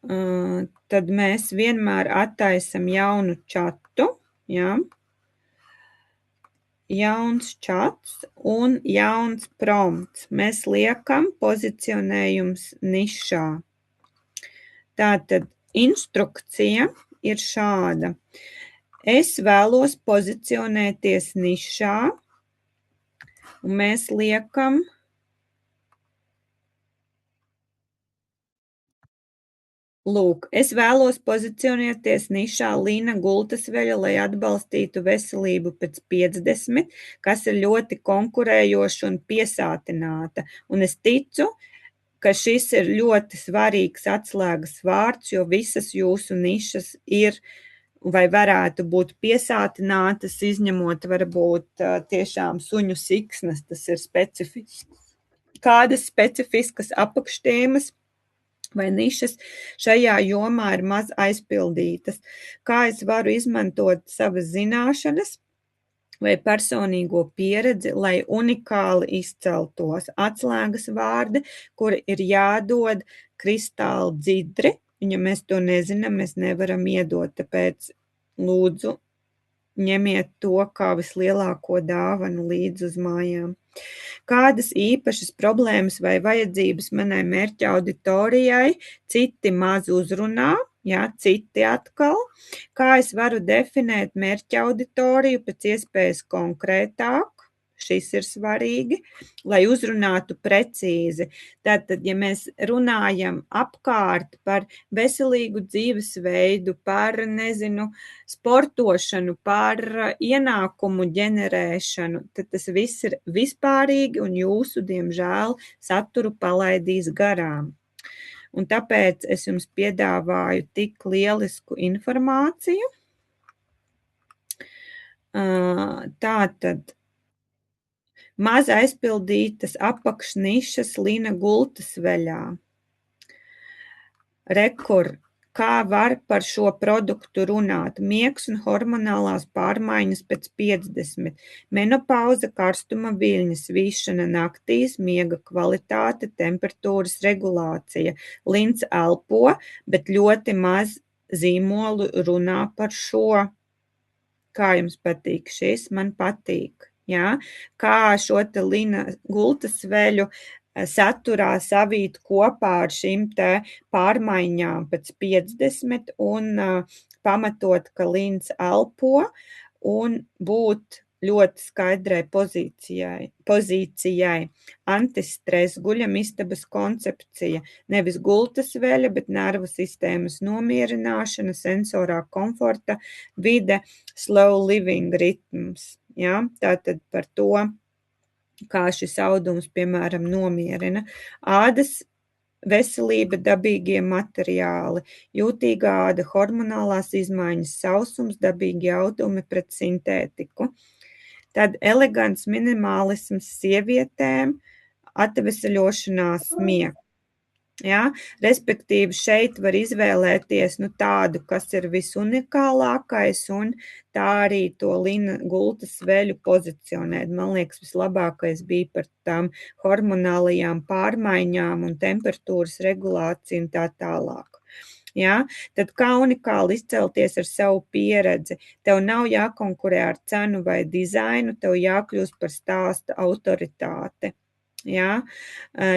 Tad mēs vienmēr attaisam jaunu čatu, jā. Jauns čats un jauns prompts. Mēs liekam pozicionējums nišā. Tātad instrukcija ir šāda. Es vēlos pozicionēties nišā, un mēs liekam Lūk, es vēlos pozicionēties nišā Lina Gultasveļa, lai atbalstītu veselību pēc 50, kas ir ļoti konkurējoša un piesātināta. Un es ticu, ka šis ir ļoti svarīgs atslēgas vārds, jo visas jūsu nišas ir vai varētu būt piesātinātas, izņemot varbūt tiešām suņu siksnas, tas ir specifisks. Kādas specifiskas apakštēmas vai nišas šajā jomā ir maz aizpildītas. Kā es varu izmantot savas zināšanas vai personīgo pieredzi, lai unikāli izceltos atslēgas vārdi, kuri ir jādod kristāli dzidri, un ja mēs to nezinām, mēs nevaram iedot, tāpēc lūdzu ņemiet to kā vislielāko dāvanu līdz uz mājām. Kādas īpašas problēmas vai vajadzības manai mērķa auditorijai, citi maz uzrunā, citi atkal. Kā es varu definēt mērķa auditoriju pēc iespējas konkrētāk, šis ir svarīgi, lai uzrunātu precīzi. Tātad, ja mēs runājam apkārt par veselīgu dzīvesveidu, par, sportošanu, par ienākumu ģenerēšanu, tad tas viss ir vispārīgi un jūsu, diemžēl, saturu palaidīs garām. Un tāpēc es jums piedāvāju tik lielisku informāciju. Tātad, maz aizpildītas apakšnišas Lina Gultasveļā. Rekur, kā var par šo produktu runāt? Miegs un hormonālās pārmaiņas pēc 50, menopauze, karstuma viļņas, vīšana naktīs, miega kvalitāte, temperatūras regulācija. Lins elpo, bet ļoti maz zīmolu runā par šo. Kā jums patīk šis? Man patīk. Ja? Kā šo te Lina Gultasveļu saturā savīt kopā ar šīm te pārmaiņām pēc 50 un pamatot, ka Lins elpo un būt ļoti skaidrai pozīcijai. Antistres, guļamistabas koncepcija, nevis gultasveļa, bet nervu sistēmas nomierināšana, sensorā komforta, vide, slow living ritms. Ja? Tātad par to, kā šis audums, piemēram, nomierina. Ādas veselība, dabīgie materiāli, jūtīgā āda, hormonālās izmaiņas, sausums, dabīgi audumi pret sintētiku. Tad elegants minimālisms sievietēm, atvesaļošanās miegs. Ja? Respektīvi šeit var izvēlēties tādu, kas ir visunikālākais, un tā arī to Lina Gultasveļu pozicionēt. Man liekas, vislabākais bija par tām hormonālajām pārmaiņām un temperatūras regulāciju un tā tālāk. Ja? Tad kā unikāli izcelties ar savu pieredzi? Tev nav jākonkurē ar cenu vai dizainu, tev jākļūst par stāsta autoritāte. Ja?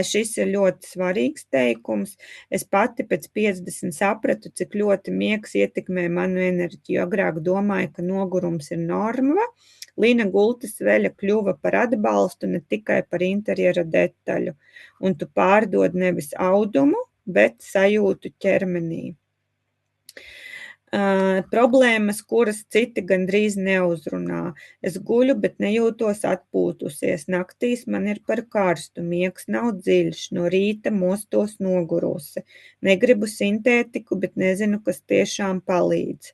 Šis ir ļoti svarīgs teikums. Es pati pēc 50 sapratu, cik ļoti miegs ietekmē manu enerģiju. Agrāk domāju, ka nogurums ir norma. Lina Gultasveļa kļuva par atbalstu, ne tikai par interjera detaļu. Un tu pārdod nevis audumu, bet sajūtu ķermenī. Problēmas, kuras citi gandrīz neuzrunā. Es guļu, bet nejūtos atpūtusies. Naktīs man ir par karstu, miegs nav dziļš, no rīta mostos nogurusi. Negribu sintētiku, bet nezinu, kas tiešām palīdz.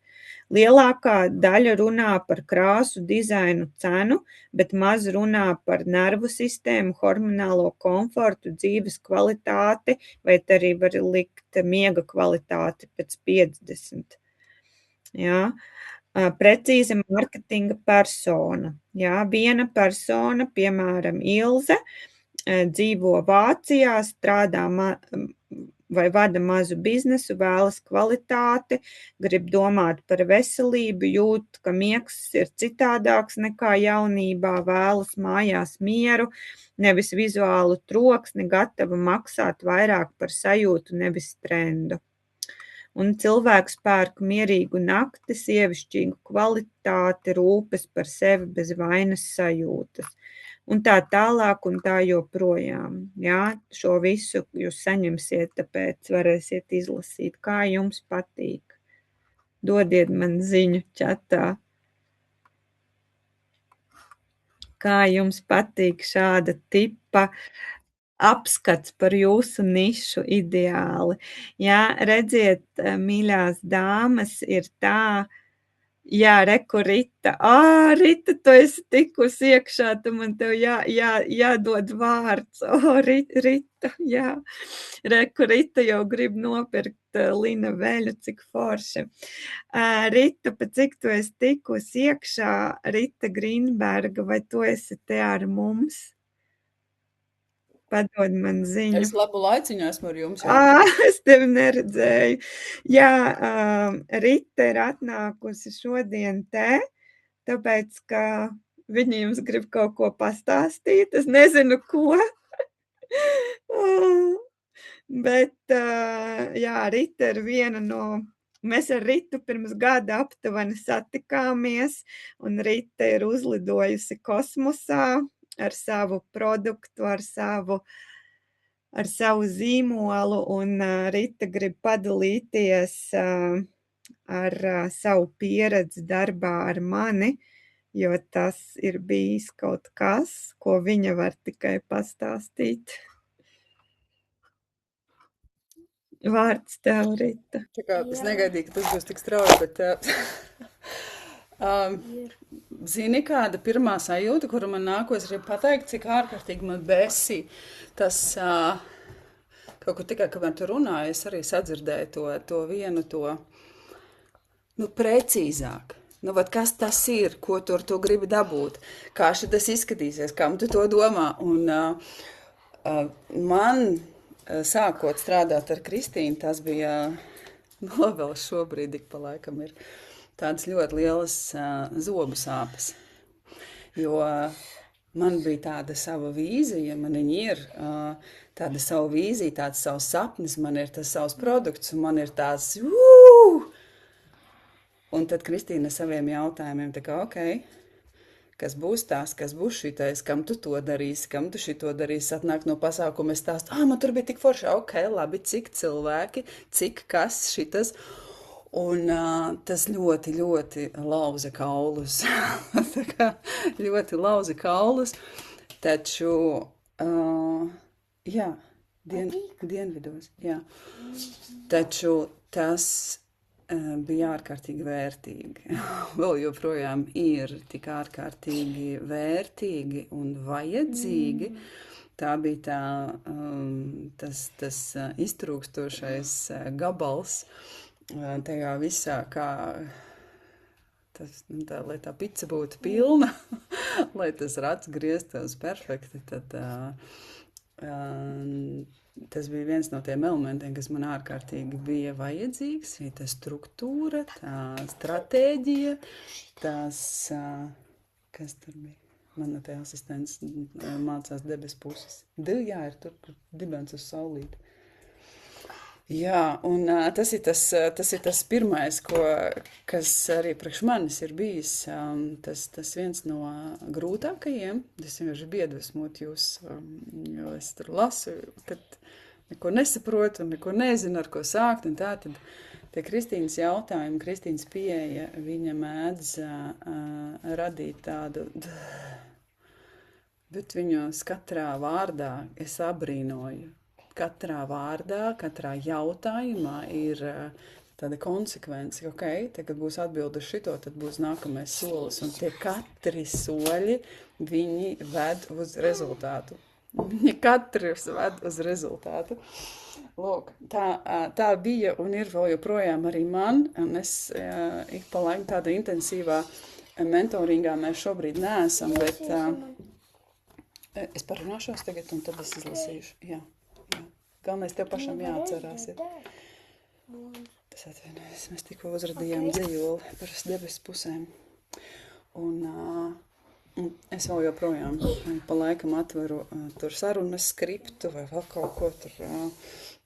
Lielākā daļa runā par krāsu, dizainu, cenu, bet maz runā par nervu sistēmu, hormonālo komfortu, dzīves kvalitāti, vai arī var likt miega kvalitāti pēc 50. Ja? Precīza marketinga persona. Ja? Viena persona, piemēram, Ilze, dzīvo Vācijā, strādā vai vada mazu biznesu, vēlas kvalitāti, grib domāt par veselību, jūt, ka miegs ir citādāks nekā jaunībā, vēlas mājās mieru, nevis vizuālu troksni, gatava maksāt vairāk par sajūtu, nevis trendu. un cilvēks pērk mierīgu nakti, sievišķīgu kvalitāti, rūpes par sevi bez vainas sajūtas. Un tā tālāk un tā joprojām. Jā, šo visu jūs saņemsiet, tāpēc varēsiet izlasīt, kā jums patīk. Dodiet man ziņu čatā. Kā jums patīk šāda tipa apskats par jūsu nišu ideāli. Jā, redziet, mīļās dāmas, ir tā, jā, reku Rita. Rita, tu esi tikusi iekšā, tu man tev jādod vārds. Rita, jā. Reku Rita jau grib nopirkt Lina veļu, cik forši. Rita, pa cik tu esi tikusi iekšā, Rita Grīnberga, vai tu esi te ar mums? Padod man ziņu. Es labu laiciņu esmu ar jums. Es tevi neredzēju. Jā, Rita ir atnākusi šodien te, tāpēc, ka viņi jums grib kaut ko pastāstīt. Es nezinu, ko. Bet, jā, Rita ir viena no... Mēs ar Ritu pirms gada aptuveni satikāmies, un Rita ir uzlidojusi kosmosā ar savu produktu, ar savu zīmolu, un Rita grib padalīties ar savu pieredzi darbā ar mani, jo tas ir bijis kaut kas, ko viņa var tikai pastāstīt. Vārds tev, Rita. Tā kā es negaidīju, ka tas būs tik strauji, bet... Zini, kāda pirmā sajūta, kuru man nākos arī pateikt, cik ārkārtīgi man besi. Tas kaut kur tikai, kamēr tu runāji, es arī sadzirdēju to vienu, precīzāk. Vat kas tas ir, ko tu ar to gribi dabūt? Kā šitas izskatīsies, kam tu to domā? Un man, sākot strādāt ar Kristīnu, tas bija, vēl šobrīd ik pa laikam ir, tādas ļoti lielas zobu sāpes, jo man bija tāda sava vīzija, man viņa ir tāda sava vīzija, tāds savs sapnis, man ir tas savs produkts, un man ir tāds, un tad Kristīna saviem jautājumiem, tā kā, kas būs tās, kas būs šitais, kam tu to darīsi, kam tu šito darīsi, atnāk no pasākuma, es stāstu, man tur bija tik forši, labi, cik cilvēki, cik kas šitas, un tas ļoti, ļoti lauza kaulus. Tā kā ļoti lauza kaulus, taču, jā, dienvidos, jā. Taču tas bija ārkārtīgi vērtīgi. Vēl joprojām ir tik ārkārtīgi vērtīgi un vajadzīgi. Tā bija tas iztrūkstošais gabals, tajā visā, kā lai tā pica būtu pilna, lai tas rats grieztos perfekti, tad tas bija viens no tiem elementiem, kas man ārkārtīgi bija vajadzīgs, tā struktūra, tā stratēģija, tās, kas tur bija? Mana te asistents mācās debes puses. Jā, ir tur, kur dibens uz saulīti. Jā, un tas ir tas pirmais, kas arī priekš manis ir bijis, tas viens no grūtākajiem. Es vienkārši biedvesmot jūs, jo es tur lasu, kad neko nesaprotu un neko nezinu, ar ko sākt, un tā tad tie Kristīnas jautājumi, Kristīnas pieeja, viņa mēdz radīt tādu, bet viņos katrā vārdā es abrīnoju. Katrā vārdā, katrā jautājumā ir tāda konsekvence, tagad būs atbilde uz šito, tad būs nākamais solis, un tie katri soļi, viņi ved uz rezultātu. Viņi katri ved uz rezultātu. Lūk, tā bija un ir vēl joprojām arī man, un es ik pa laikam tāda intensīvā mentoringā mēs šobrīd neesam, bet es parunāšos tagad, un tad es izlasīšu, jā. Galvenais tev pašam jāatcerās ir. Tas atvienojas, mēs tikko uzradījām dzejoli par debes pusēm. Un es vēl joprojām pa laikam atveru tur sarunas skriptu vai vēl kaut ko tur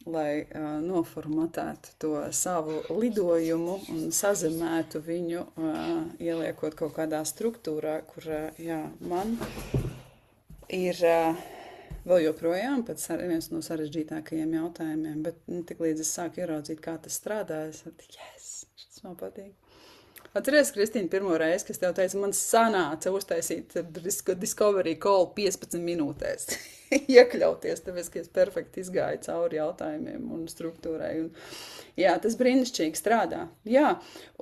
lai noformatētu to savu lidojumu un sazemētu viņu, ieliekot kaut kādā struktūrā, kur, man ir vēl joprojām viens no sarežģītākajiem jautājumiem, bet tik līdz es sāku ieraudzīt, kā tas strādā, es šis man patīk. Atceries, Kristīna, pirmo reizi, kas tev teica, man sanāca uztaisīt Discovery Call 15 minūtēs, iekļauties, tāpēc, ka es perfekti izgāju cauri jautājumiem un struktūrai. Un, tas brīnišķīgi strādā.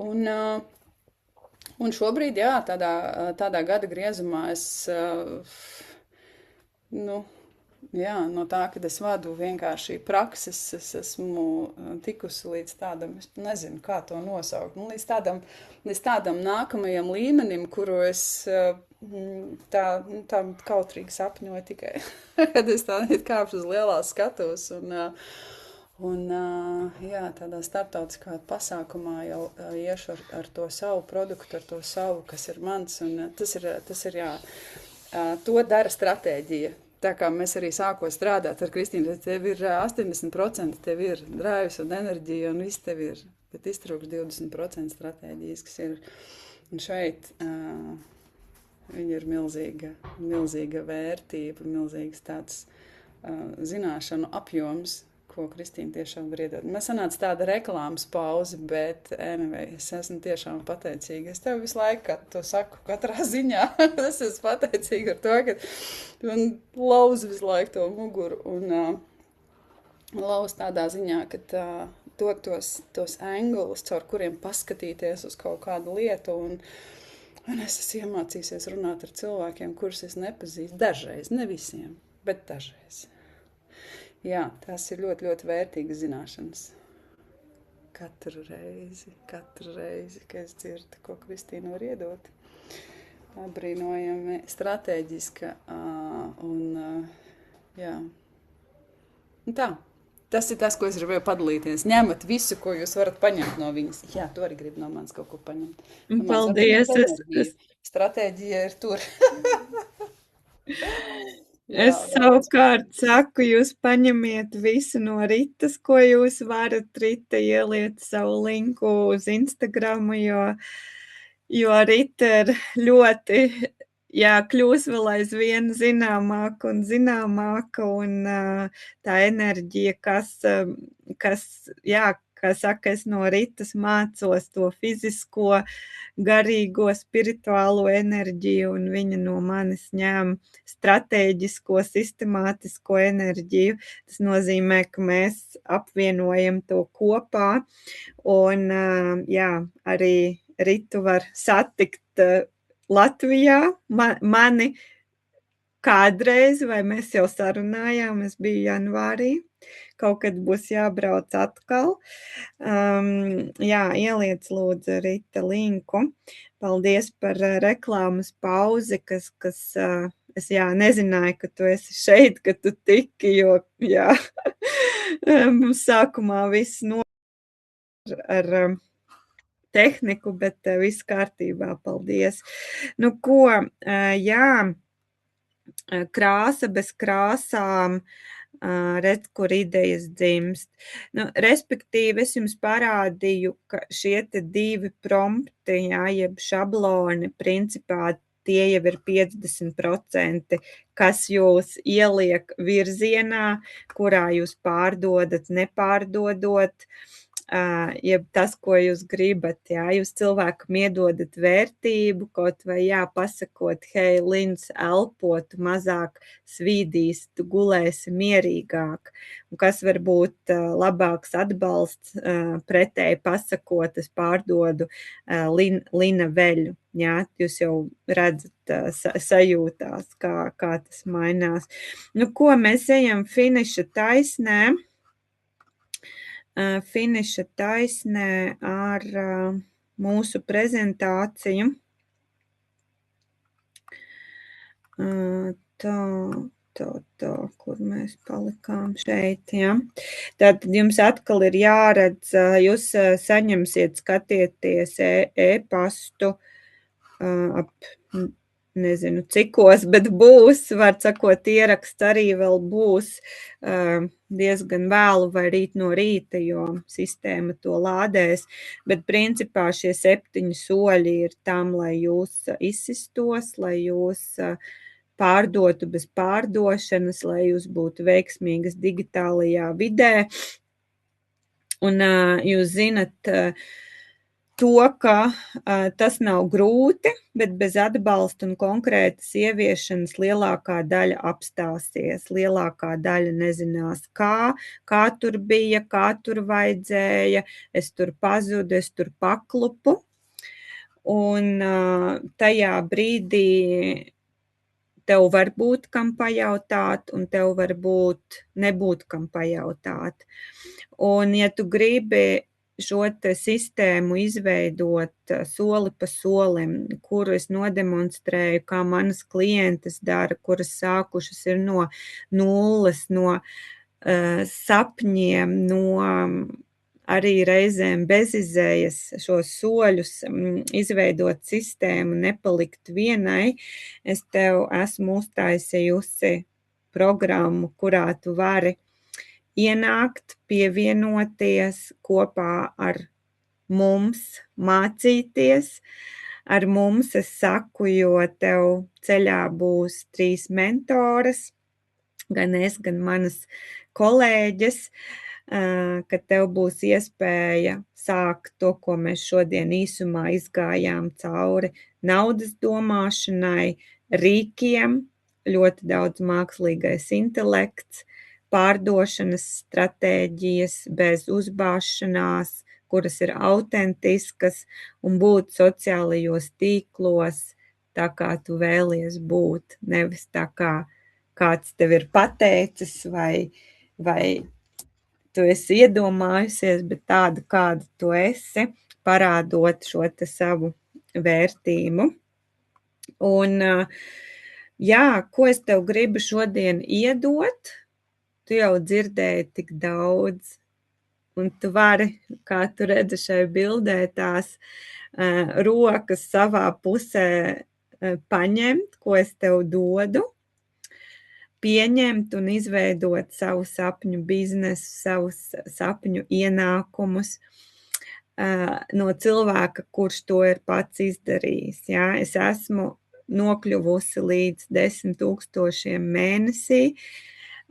Un šobrīd, tādā gada griezumā es, no tā, kad es vadu vienkārši prakses, es esmu tikusi līdz tādam, es nezinu, kā to nosaukt, līdz tādam nākamajam līmenim, kuru es tā kautrīgi sapņoju tikai, kad es tā kāpšu uz lielās skatuves un tādā starptautiskā pasākumā jau iešu ar to savu produktu, ar to savu, kas ir mans, un tas ir to dara stratēģija. Tā kā mēs arī sākot strādāt ar Kristīnu, tev ir 80%, tev ir drāvis un enerģija un viss tev ir, bet iztrūks 20% stratēģijas, kas ir, un šeit viņa ir milzīga vērtība, milzīgs tāds zināšanu apjoms, ko Kristīna tiešām var iedot. Mēs sanāca tāda reklāmas pauze, bet es esmu tiešām pateicīga. Es tev visu laiku, kad to saku, katrā ziņā, es esmu pateicīga ar to, ka man lauz visu laiku to muguru un lauz tādā ziņā, ka dot tos angulus, caur kuriem paskatīties uz kaut kādu lietu un es esmu iemācīsies runāt ar cilvēkiem, kurus es nepazīstu. Dažreiz, ne visiem, bet dažreiz. Tas ir ļoti, ļoti vērtīgas zināšanas. Katru reizi, kad es dzirdu, ko Kristīna var iedot. Brīnojami, strateģiska un tā. Tas ir tas, ko es gribēju padalīties. Ņemat visu, ko jūs varat paņemt no viņas. Tu arī gribi no manis kaut ko paņemt. Paldies! Stratēģija ir tur. Es savukārt saku, jūs paņemiet visu no Ritas, ko jūs varat. Rita ieliet savu linku uz Instagramu, jo Rita ir ļoti, kļūs vēl aizvien zināmāka un tā enerģija, kas kā saka, es no Ritas mācos to fizisko, garīgo, spirituālo enerģiju, un viņa no manis ņem stratēģisko, sistemātisko enerģiju. Tas nozīmē, ka mēs apvienojam to kopā, un arī Ritu var satikt Latvijā, mani kādreiz, vai mēs jau sarunājām, es biju janvārī, kaut kad būs jābrauc atkal. Ieliec lūdzu Rita linku. Paldies par reklāmas pauzi, kas es nezināju, ka tu esi šeit, ka tu tiki, jo mums sākumā viss ar tehniku, bet viss kārtībā, paldies. Nu ko, krāsa bez krāsām, redz, kur idejas dzimst. Respektīvi, es jums parādīju, ka šie te 2 prompti, jeb šabloni, principā tie jau ir 50%, kas jūs ieliek virzienā, kurā jūs pārdodat, nepārdodot, jeb tas, ko jūs gribat, jūs cilvēkam iedodat vērtību, kaut vai pasakot, hei, Lins, elpo, tu mazāk svīdīs, tu gulēsi mierīgāk, un kas var būt labāks atbalsts, pretēji pasakot, es pārdodu Lina veļu, jūs jau redzat sajūtās, kā tas mainās. Nu, ko mēs ejam finiša taisnē ar mūsu prezentāciju. Tā, kur mēs palikām šeit, Tātad jums atkal ir jāredz, jūs saņemsiet, skatieties e-pastu ap nezinu, cikos, bet būs, var sakot, ieraksts arī vēl būs diezgan vēlu vai rīt no rīta, jo sistēma to lādēs, bet principā šie 7 soļi ir tam, lai jūs izsistos, lai jūs pārdotu bez pārdošanas, lai jūs būtu veiksmīgas digitālajā vidē. Un jūs zinat to, ka tas nav grūti, bet bez atbalsta un konkrētas ieviešanas lielākā daļa apstāsies. Lielākā daļa nezinās, kā tur bija, kā tur vajadzēja, es tur pazudu, es tur paklupu. Un tajā brīdī tev var būt, kam pajautāt, un tev var nebūt, kam pajautāt. Un, ja tu gribi šo te sistēmu izveidot soli pa solim, kuru es nodemonstrēju, kā manas klientes dara, kuras sākušas ir no nulles, no sapņiem, no arī reizēm bezizējas šos soļus, izveidot sistēmu, nepalikt vienai, es tev esmu uztaisījusi programmu, kurā tu vari ienākt, pievienoties kopā ar mums, mācīties. Ar mums es saku, jo tev ceļā būs 3 mentoras, gan es, gan manas kolēģes, ka tev būs iespēja sākt to, ko mēs šodien īsumā izgājām cauri naudas domāšanai, rīkiem, ļoti daudz mākslīgais intelekts, pārdošanas stratēģijas bez uzbāšanās, kuras ir autentiskas, un būt sociālajos tīklos tā, kā tu vēlies būt, nevis tā, kā kāds tev ir pateicis, vai tu esi iedomājusies, bet tādu, kādu tu esi, parādot šo te savu vērtību. Un, jā, ko es tev gribu šodien iedot, tu jau dzirdēji tik daudz, un tu vari, kā tu redzi šai bildē, tās rokas savā pusē paņemt, ko es tev dodu, pieņemt un izveidot savu sapņu biznesu, savus sapņu ienākumus no cilvēka, kurš to ir pats izdarījis. Ja? Es esmu nokļuvusi līdz 10 000 mēnesī.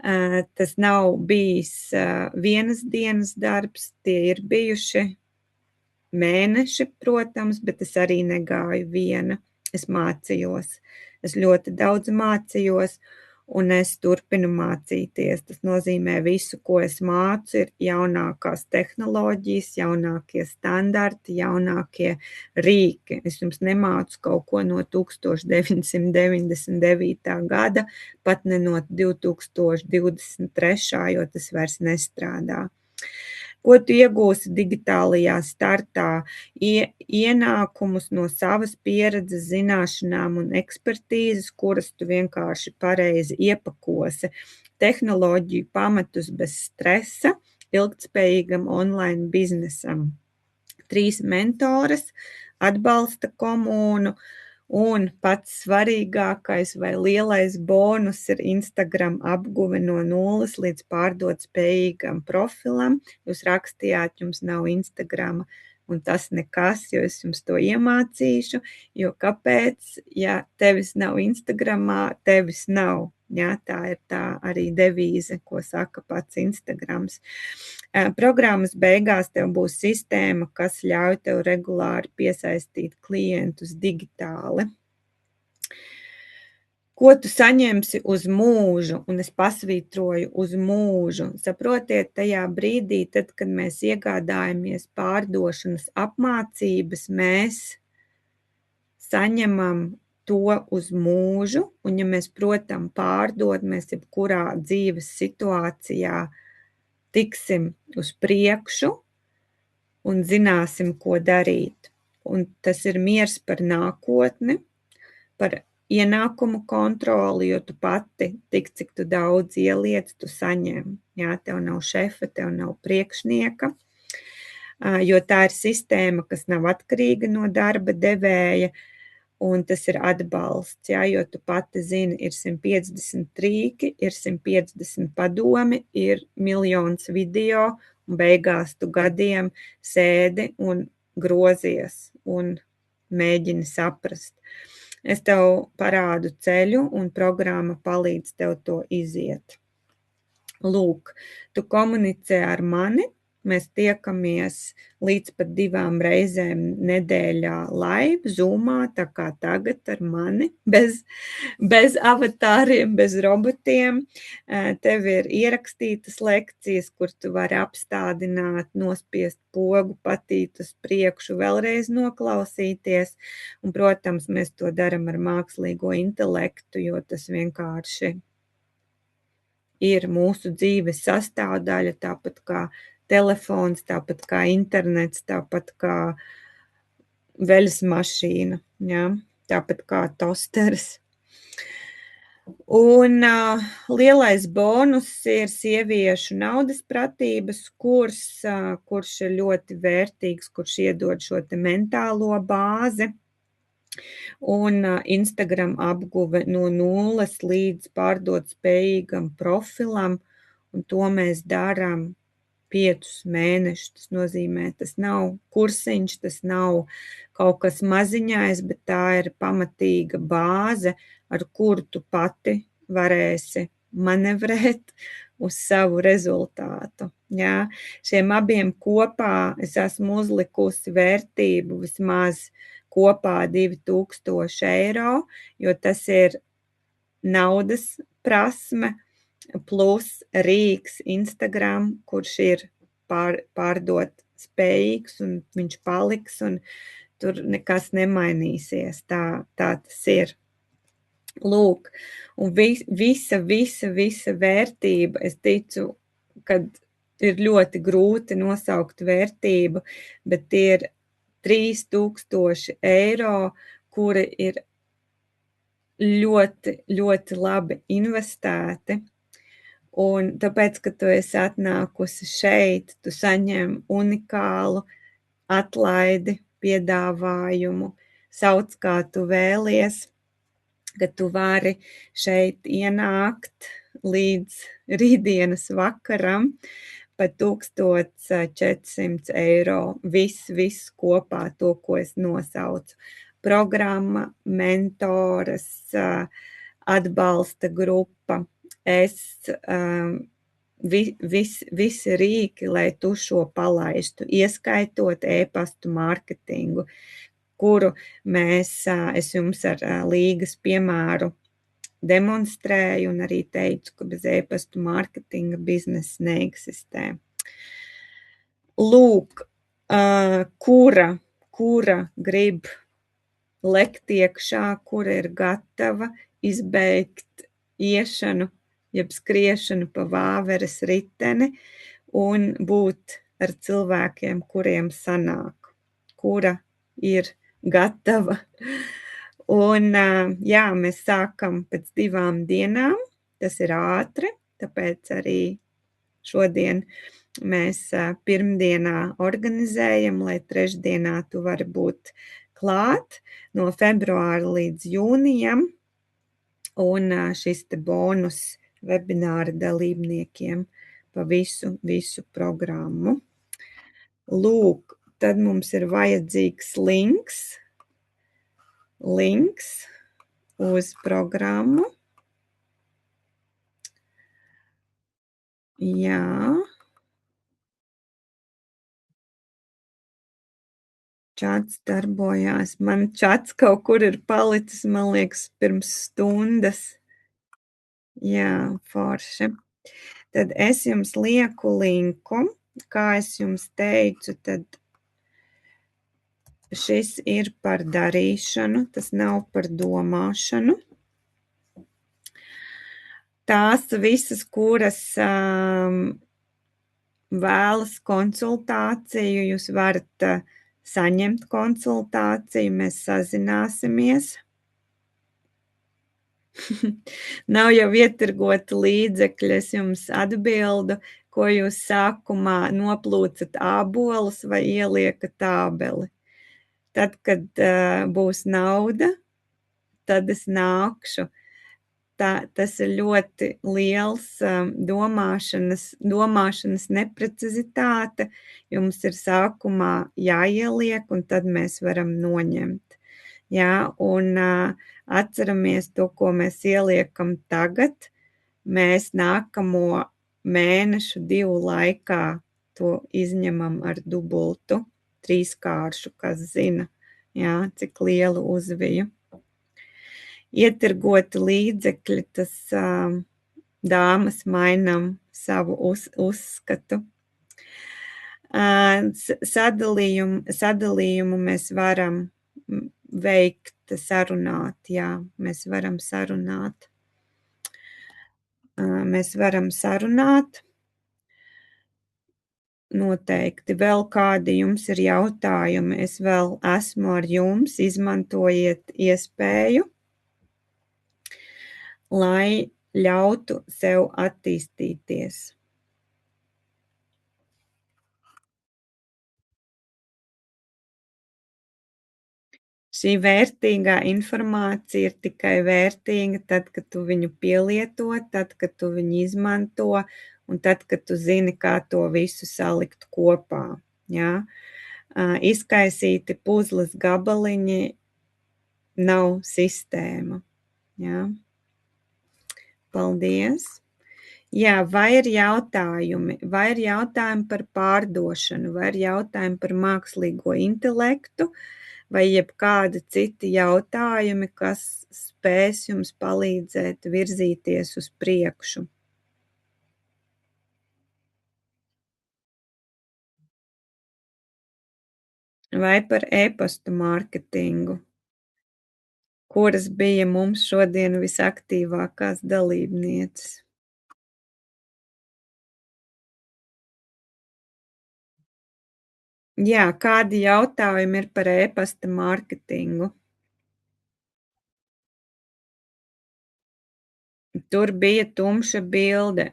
Tas nav bijis vienas dienas darbs, tie ir bijuši mēneši, protams, bet es arī negāju viena. Es mācījos, es ļoti daudz mācījos, un es turpinu mācīties. Tas nozīmē visu, ko es mācu, ir jaunākās tehnoloģijas, jaunākie standarti, jaunākie rīki. Es jums nemācu kaut ko no 1999. gada, pat ne no 2023. jo tas vairs nestrādā. Ko tu iegūsi digitālajā startā? Ienākumus no savas pieredzes, zināšanām un ekspertīzes, kuras tu vienkārši pareizi iepakosi. Tehnoloģiju pamatus bez stresa, ilgtspējīgam online biznesam. 3 mentoras, atbalsta komūnu, un pats svarīgākais vai lielais bonus ir Instagram apguve no 0 līdz pārdot spējīgam profilam. Jūs rakstījāt, jums nav Instagrama, un tas nekas, jo es jums to iemācīšu, jo kāpēc, ja tevis nav Instagramā, tevis nav. Jā, tā ir tā arī devīze, ko saka pats Instagrams. Programmas beigās tev būs sistēma, kas ļauj tev regulāri piesaistīt klientus digitāli. Ko tu saņemsi uz mūžu, un es pasvītroju uz mūžu. Saprotiet, tajā brīdī, tad, kad mēs iegādājamies pārdošanas apmācības, mēs saņemam to uz mūžu, un ja mēs, protams, pārdot, mēs jebkurā dzīves situācijā tiksim uz priekšu un zināsim, ko darīt. Un tas ir miers par nākotni, par ienākumu kontroli, jo tu pati tik, cik tu daudz ieliec, tu saņem. Jā, tev nav šefa, tev nav priekšnieka, jo tā ir sistēma, kas nav atkarīga no darba devēja, un tas ir atbalsts, jā, jo tu pati zini, ir 150 rīki, ir 150 padomi, ir miljons video, un beigās tu gadiem sēdi un grozies un mēģini saprast. Es tev parādu ceļu, un programma palīdz tev to iziet. Lūk, tu komunicē ar mani, mēs tiekamies līdz pat 2 reizēm nedēļā live, Zoomā, tā kā tagad ar mani, bez avatāriem, bez robotiem. Tev ir ierakstītas lekcijas, kur tu vari apstādināt, nospiest pogu, patīt uz priekšu, vēlreiz noklausīties. Un, protams, mēs to daram ar mākslīgo intelektu, jo tas vienkārši ir mūsu dzīves sastāvdaļa, tāpat kā telefons, tāpat kā internets, tāpat kā veļas mašīna, jā, tāpat kā tosteris. Un lielais bonus ir sieviešu naudas pratības kurs, kurš ir ļoti vērtīgs, kurš iedod šo te mentālo bāzi. Un Instagram apguve no 0 līdz pārdot spējīgam profilam, un to mēs darām 5 mēnešus. Tas nozīmē, tas nav kursiņš, tas nav kaut kas maziņais, bet tā ir pamatīga bāze, ar kuru tu pati varēsi manevrēt uz savu rezultātu. Jā. Šiem abiem kopā es esmu uzlikusi vērtību vismaz kopā 2000 eiro, jo tas ir naudas prasme plus rīks Instagram, kurš ir pārdot spējīgs, un viņš paliks, un tur nekas nemainīsies. Tā tas ir. Lūk, un visa vērtība, es ticu, kad ir ļoti grūti nosaukt vērtību, bet ir 3000 eiro, kuri ir ļoti, ļoti labi investēti. Un tāpēc, ka tu esi atnākusi šeit, tu saņem unikālu atlaidi, piedāvājumu, sauc, kā tu vēlies, ka tu vari šeit ienākt līdz rītdienas vakaram par 1400 eiro. Viss kopā to, ko es nosaucu. Programma, mentoras, atbalsta grupa. Visi rīki, lai tu šo palaistu, ieskaitot e-pastu mārketingu, kuru es jums ar Līgas piemēru demonstrēju un arī teicu, ka bez e-pastu mārketinga biznesa neeksistē. Lūk, kura grib lekt iekšā, kura ir gatava izbeigt iešanu, jeb skriešanu pa Vāveres riteni un būt ar cilvēkiem, kuriem sanāk, kura ir gatava. Un jā, mēs sākam pēc 2 dienām, tas ir ātri, tāpēc arī šodien mēs pirmdienā organizējam, lai trešdienā tu vari būt klāt no februāra līdz jūnijam, un šis te bonus webināra dalībniekiem pa visu programmu. Lūk, tad mums ir vajadzīgs links uz programmu. Jā. Čats darbojās. Man čats kaut kur ir palicis, man liekas, pirms stundas. Jā, forši. Tad es jums lieku linku. Kā es jums teicu, tad šis ir par darīšanu, tas nav par domāšanu. Tās visas, kuras vēlas konsultāciju, jūs varat saņemt konsultāciju, mēs sazināsimies. Nav jau ietirgota līdzekļi, es jums atbildu, ko jūs sākumā noplūcat ābolus vai ieliekat ābeli. Tad, kad būs nauda, tad es nākšu. Tas ir ļoti liels domāšanas neprecizitāte, jums ir sākumā jāieliek, un tad mēs varam noņemt. Jā, un atceramies to, ko mēs ieliekam tagad, mēs nākamo mēnešu 2 laikā to izņemam ar dubultu, 3kāršu, kas zina, jā, cik lielu uzviju. Ietirgoti līdzekļi, tas dāmas mainam savu uzskatu. Sadalījumu mēs varam veikt, sarunāt, jā, mēs varam sarunāt. Noteikti vēl kādi jums ir jautājumi, es vēl esmu ar jums, izmantojiet iespēju, lai ļautu sev attīstīties. Šī vērtīgā informācija ir tikai vērtīga tad, kad tu viņu pielieto, tad, kad tu viņu izmanto, un tad, kad tu zini, kā to visu salikt kopā. Jā? Izkaisīti puzles gabaliņi nav sistēma. Jā? Paldies! Jā, vai ir jautājumi par pārdošanu, vai ir jautājumi par mākslīgo intelektu, vai jebkādi citi jautājumi, kas spēs jums palīdzēt virzīties uz priekšu? Vai par e-pasta mārketingu, kuras bija mums šodien visaktīvākās dalībnieces? Jā, kādi jautājumi ir par e-pasta mārketingu? Tur bija tumša bilde.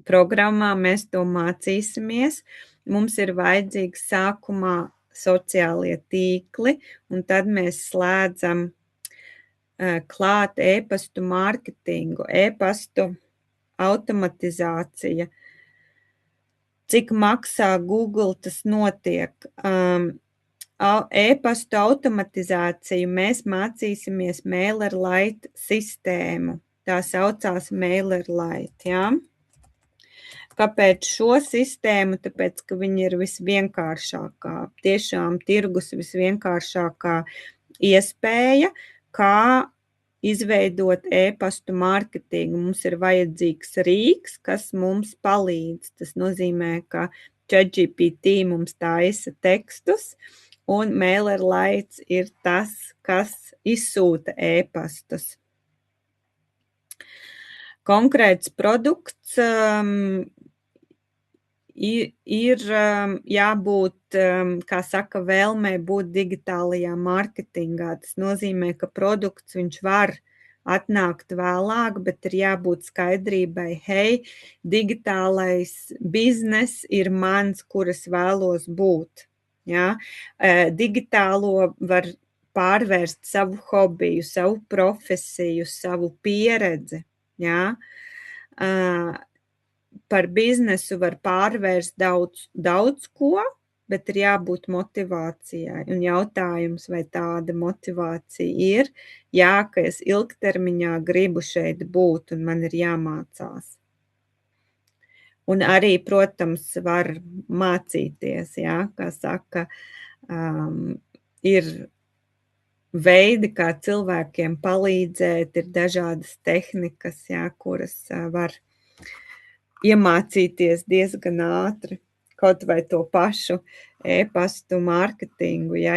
Programmā mēs to mācīsimies. Mums ir vajadzīgs sākumā sociālie tīkli, un tad mēs slēdzam klāt e-pastu mārketingu, e-pastu automatizācija. Cik maksā Google, tas notiek. E-pastu automatizāciju mēs mācīsimies MailerLite sistēmu. Tā saucās MailerLite, jā. Kāpēc šo sistēmu? Tāpēc, ka viņa ir visvienkāršākā, tiešām tirgus visvienkāršākā iespēja, kā izveidot e-pastu mārketingu. Mums ir vajadzīgs rīks, kas mums palīdz. Tas nozīmē, ka ChatGPT mums taisa tekstus, un MailerLite ir tas, kas izsūta e-pastus. Konkrēts produkts ir jābūt, kā saka, vēlmē būt digitālajā mārketingā. Tas nozīmē, ka produkts viņš var atnākt vēlāk, bet ir jābūt skaidrībai, hei, digitālais biznes ir mans, kuras vēlos būt. Ja? Digitālo var pārvērst savu hobiju, savu profesiju, savu pieredzi. Ja? Par biznesu var pārvērst daudz ko, bet ir jābūt motivācijai. Un jautājums, vai tāda motivācija ir? Jā, ka es ilgtermiņā gribu šeit būt un man ir jāmācās. Un arī, protams, var mācīties, jā, kā saka, ir veidi, kā cilvēkiem palīdzēt, ir dažādas tehnikas, jā, kuras var iemācīties diezgan ātri, kaut vai to pašu e-pastu mārketingu, jā,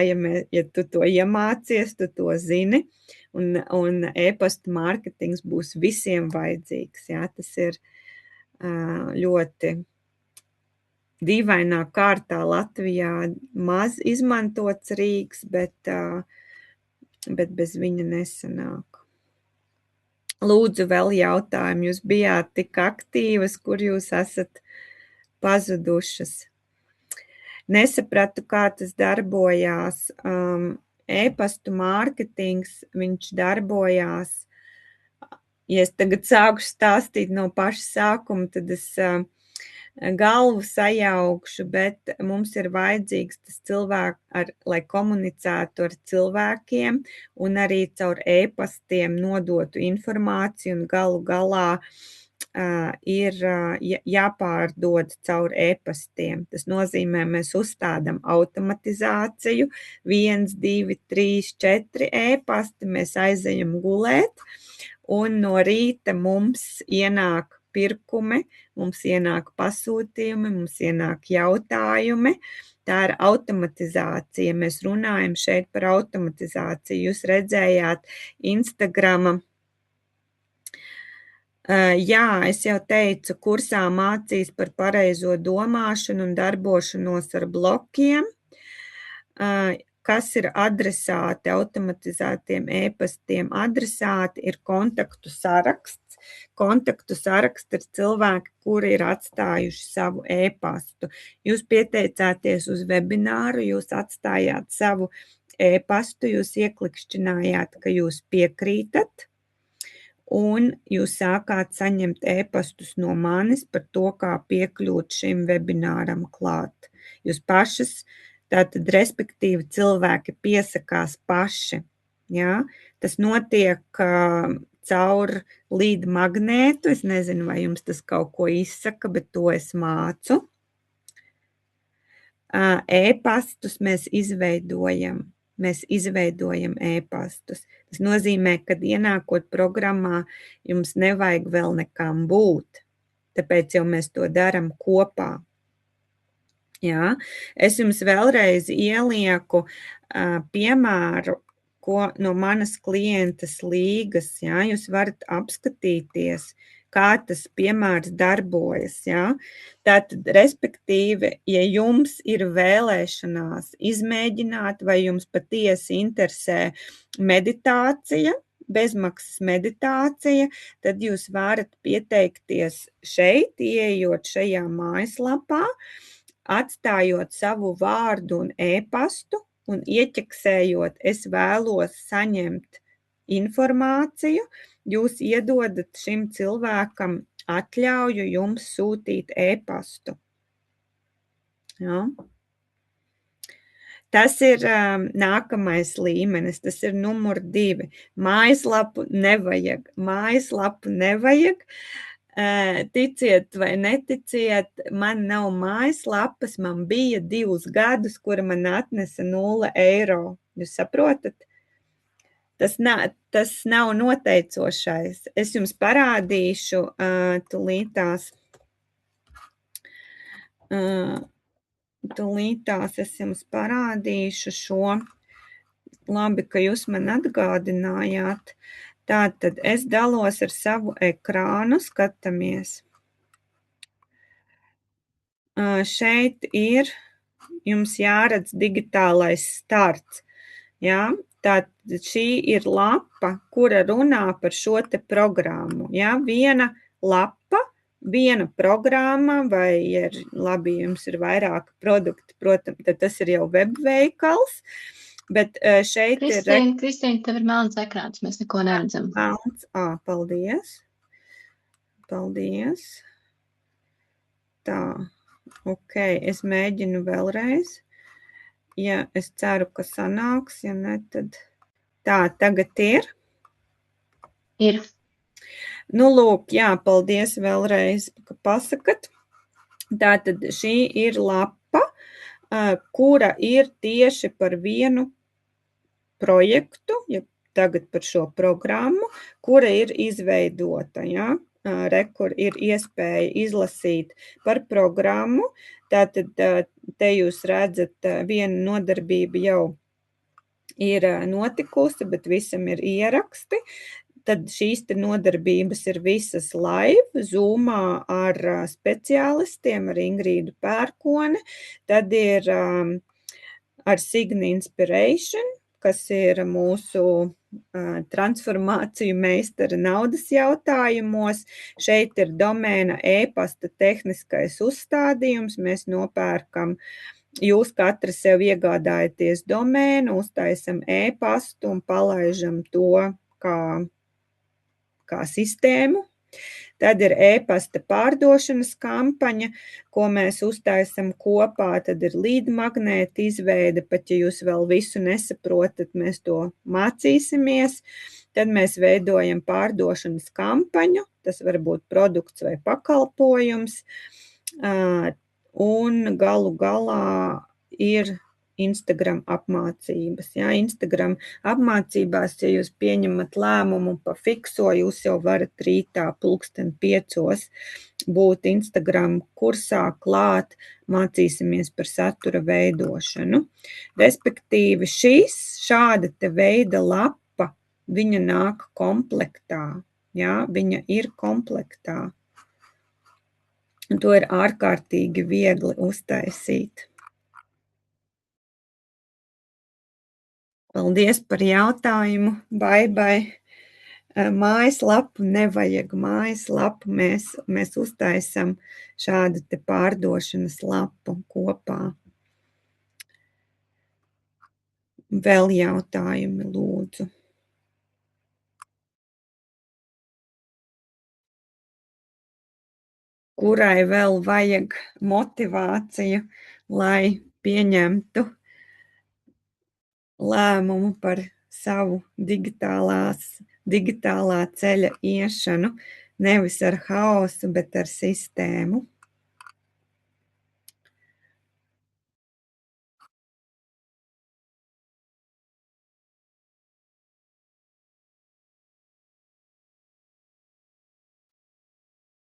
ja tu to iemācies, tu to zini, un e-pastu mārketings būs visiem vajadzīgs, jā, tas ir ļoti dīvainā kārtā Latvijā maz izmantots rīks, bet bez viņa nesanāk. Lūdzu, vēl jautājumu. Jūs bijāt tik aktīvas, kur jūs esat pazudušas. Nesapratu, kā tas darbojās. e-pastu mārketings, viņš darbojās. Ja es tagad sāku stāstīt no paša sākuma, tad es galvu sajaukšu, bet mums ir vajadzīgs tas cilvēks, lai komunicētu ar cilvēkiem un arī caur e-pastiem nodotu informāciju un galu galā ir jāpārdod caur e-pastiem. Tas nozīmē, mēs uzstādam automatizāciju, 1, 2, 3, 4 e-pasti, mēs aizejam gulēt, un no rīta mums ienāk pirkumi, mums ienāk pasūtījumi, mums ienāk jautājumi. Tā ir automatizācija. Mēs runājam šeit par automatizāciju. Jūs redzējāt Instagrama. Jā, es jau teicu, kursā mācīs par pareizo domāšanu un darbošanos ar blokiem. Kas ir adresāti automatizētiem e-pastiem? Adresāti ir kontaktu saraksts. Kontaktu saraksts ir cilvēki, kuri ir atstājuši savu e-pastu. Jūs pieteicāties uz webināru, jūs atstājāt savu e-pastu, jūs ieklikšķinājāt, ka jūs piekrītat, un jūs sākāt saņemt e-pastus no manis par to, kā piekļūt šim webināram klāt. Jūs pašas tātad, respektīvi, cilvēki piesakās paši. Ja? Tas notiek caur līd magnētu. Es nezinu, vai jums tas kaut ko izsaka, bet to es mācu. E-pastus mēs izveidojam. Mēs izveidojam e-pastus. Tas nozīmē, ka ienākot programmā, jums nevajag vēl nekam būt. Tāpēc jau mēs to daram kopā. Jā, es jums vēlreiz ielieku piemēru, ko no manas klientes līgas, jā, jūs varat apskatīties, kā tas piemērs darbojas, jā. Tātad, respektīvi, ja jums ir vēlēšanās izmēģināt, vai jums patiesi interesē meditācija, bezmaksas meditācija, tad jūs varat pieteikties šeit, ieejot šajā mājaslapā, atstājot savu vārdu un e-pastu un ieķeksējot, es vēlos saņemt informāciju, jūs iedodat šim cilvēkam atļauju jums sūtīt e-pastu. Ja? Tas ir nākamais līmenis, tas ir numur 2. Mājaslapu nevajag. Ticiet vai neticiet, man nav mājaslapas, man bija 2 gadus, kura man atnesa 0 eiro. Jūs saprotat? Tas nav noteicošais. Es jums parādīšu tūlītās es jums parādīšu šo. Labi, ka jūs man atgādinājāt. Tātad es dalos ar savu ekrānu, skatāmies. Šeit ir jums jāredz digitālais starts. Ja? Tātad šī ir lapa, kura runā par šo te programmu. Ja? Viena lapa, viena programma, vai ir labi, jums ir vairāk produkti, protams, tad tas ir jau webveikals. Bet šeit Kristīna, tev ir melns ekrāns, mēs neko neredzam. Melns, paldies. Paldies. Tā, ok, es mēģinu vēlreiz. Ja es ceru, ka sanāks, ja ne, tad tā, tagad ir. Ir. Nu, lūk, jā, paldies vēlreiz, ka pasakat. Tātad šī ir lapa, kura ir tieši par vienu projektu, ja tagad par šo programmu, kura ir izveidota, ja? Kur ir iespēja izlasīt par programmu. Tātad te jūs redzat, viena nodarbība jau ir notikusi, bet visam ir ieraksti. Tad šīs te nodarbības ir visas live, Zoomā ar speciālistiem, ar Ingrīdu Pērkoni. Tad ir ar Signa Inspiration, kas ir mūsu transformāciju meistara naudas jautājumos. Šeit ir domēna e-pasta tehniskais uzstādījums. Mēs nopērkam jūs katra sev iegādājaties domēnu, uztaisam e-pastu un palaižam to kā sistēmu. Tad ir e-pasta pārdošanas kampaņa, ko mēs uztaisam kopā, tad ir lead magnēta izveide, pat ja jūs vēl visu nesaprotat, mēs to mācīsimies. Tad mēs veidojam pārdošanas kampaņu, tas var būt produkts vai pakalpojums, un galu galā ir Instagram apmācības. Ja? Instagram apmācībās, ja jūs pieņemat lēmumu pa fikso, jūs jau varat rītā 5:00 būt Instagram kursā klāt, mācīsimies par satura veidošanu. Respektīvi šāda te veida lapa, viņa nāk komplektā. Ja? Viņa ir komplektā. Un to ir ārkārtīgi viegli uztaisīt. Paldies par jautājumu. Bye. Mājaslapu nevajag. Mājaslapu mēs uztaisam šādu te pārdošanas lapu kopā. Vēl jautājumi, lūdzu. Kurai vēl vajag motivāciju, lai pieņemtu lēmumu par savu digitālā ceļa iešanu, nevis ar haosu, bet ar sistēmu.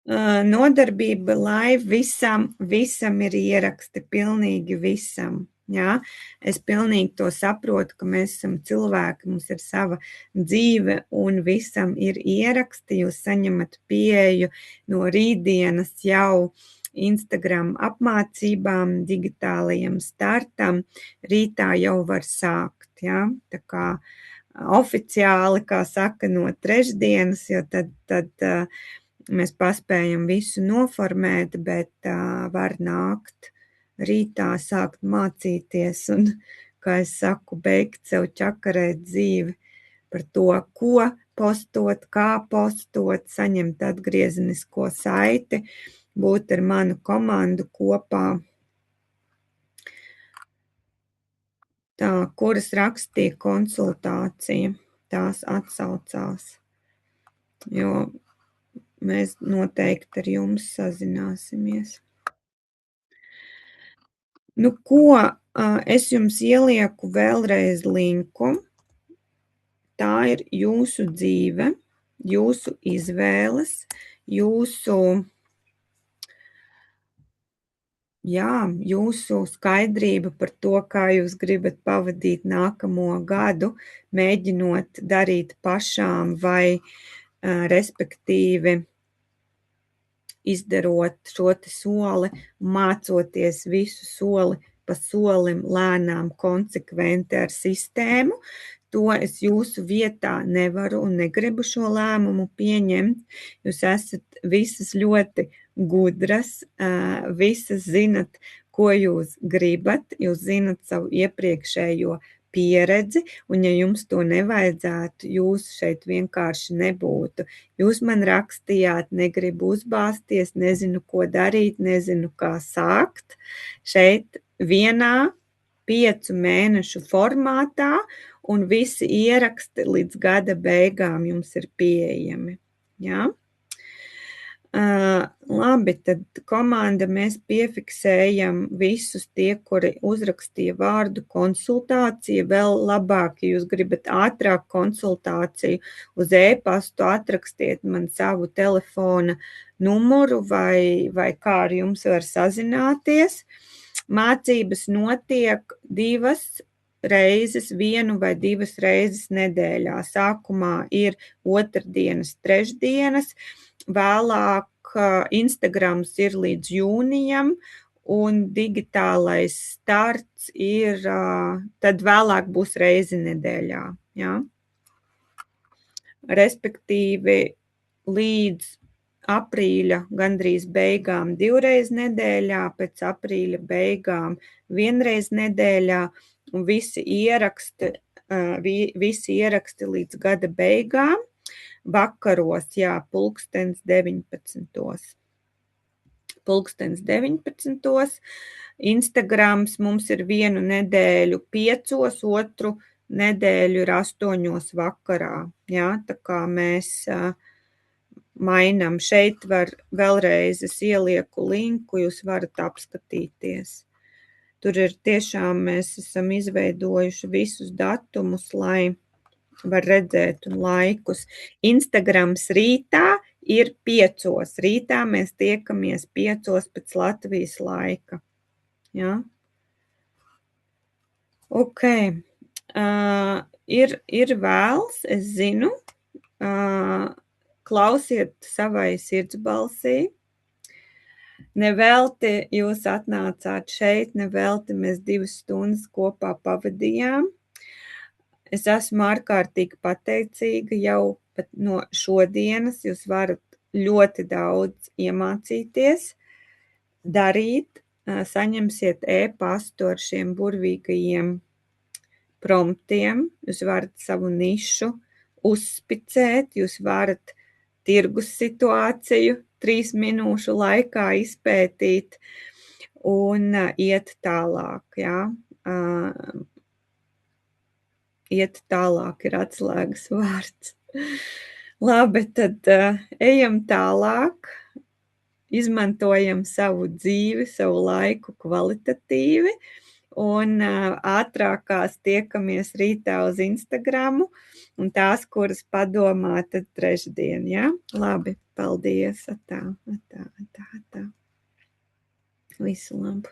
Nodarbība live visam ir ieraksti, pilnīgi visam. Jā, es pilnīgi to saprotu, ka mēs esam cilvēki, mums ir sava dzīve un visam ir ieraksti, jūs saņemat pieeju no rītdienas jau Instagram apmācībām, digitālajam startam, rītā jau var sākt, jā, tā kā oficiāli, kā saka, no trešdienas, jo tad mēs paspējam visu noformēt, bet var nākt rītā sākt mācīties un, kā es saku, beigt sev čakarēt dzīvi par to, ko postot, kā postot, saņemt atgriezenisko saiti, būt ar manu komandu kopā. Tā, kuras rakstīja konsultācija, tās atsaucās, jo mēs noteikti ar jums sazināsimies. Nu, ko es jums ielieku vēlreiz linku. Tā ir jūsu dzīve, jūsu izvēles, jūsu skaidrība par to, kā jūs gribat pavadīt nākamo gadu, mēģinot darīt pašām vai respektīvi izdarot šo te soli, mācoties visu soli pa solim, lēnām, konsekventi ar sistēmu. To es jūsu vietā nevaru un negribu šo lēmumu pieņemt. Jūs esat visas ļoti gudras, visas zinat, ko jūs gribat, jūs zinat savu iepriekšējo pieredzi, un ja jums to nevajadzētu, jūs šeit vienkārši nebūtu. Jūs man rakstījāt, negribu uzbāzties, nezinu, ko darīt, nezinu, kā sākt. Šeit vienā 5 mēnešu formātā, un visi ieraksti līdz gada beigām jums ir pieejami. Jā? Labi, tad komanda mēs piefiksējam visus tie, kuri uzrakstīja vārdu konsultācija. Vēl labāk, ja jūs gribat ātrāk konsultāciju, uz e-pastu atrakstiet man savu telefona numuru vai kā ar jums var sazināties. Mācības notiek 2 reizes, 1 vai 2 reizes nedēļā. Sākumā ir otrdienas, trešdienas, vēlāk Instagrams ir līdz jūnijam, un digitālais starts ir, tad vēlāk būs reizi nedēļā. Ja? Respektīvi, līdz aprīļa gandrīz beigām 2 reizes nedēļā, pēc aprīļa beigām 1 reizi nedēļā, un visi ieraksti līdz gada beigām, vakaros, 19:00. 19:00. Instagrams mums ir 1 nedēļu 5, otru nedēļu ir 8 vakarā. Jā, tā kā mēs mainam. Šeit var vēlreiz, es ielieku linku, jūs varat apskatīties. Tur ir tiešām, mēs esam izveidojuši visus datumus, lai var redzēt un laikus. Instagrams rītā ir 5. Rītā mēs tiekamies 5 pēc Latvijas laika. Ja? Ok. Ir vēls, es zinu. Klausiet savai sirdsbalsī. Nevelti jūs atnācāt šeit, nevelti mēs 2 stundas kopā pavadījām. Es esmu ārkārtīgi pateicīga jau pat no šodienas. Jūs varat ļoti daudz iemācīties, darīt, saņemsiet e-pastu ar šiem burvīgajiem promptiem. Jūs varat savu nišu uzspicēt, jūs varat tirgus situāciju 3 minūšu laikā izpētīt un iet tālāk, jā. Iet tālāk ir atslēgas vārds. Labi, tad ejam tālāk, izmantojam savu dzīvi, savu laiku kvalitatīvi un ātrākās tiekamies rītā uz Instagramu un tās, kuras padomā, tad trešdien, ja? Labi, paldies, atā. Visu labu.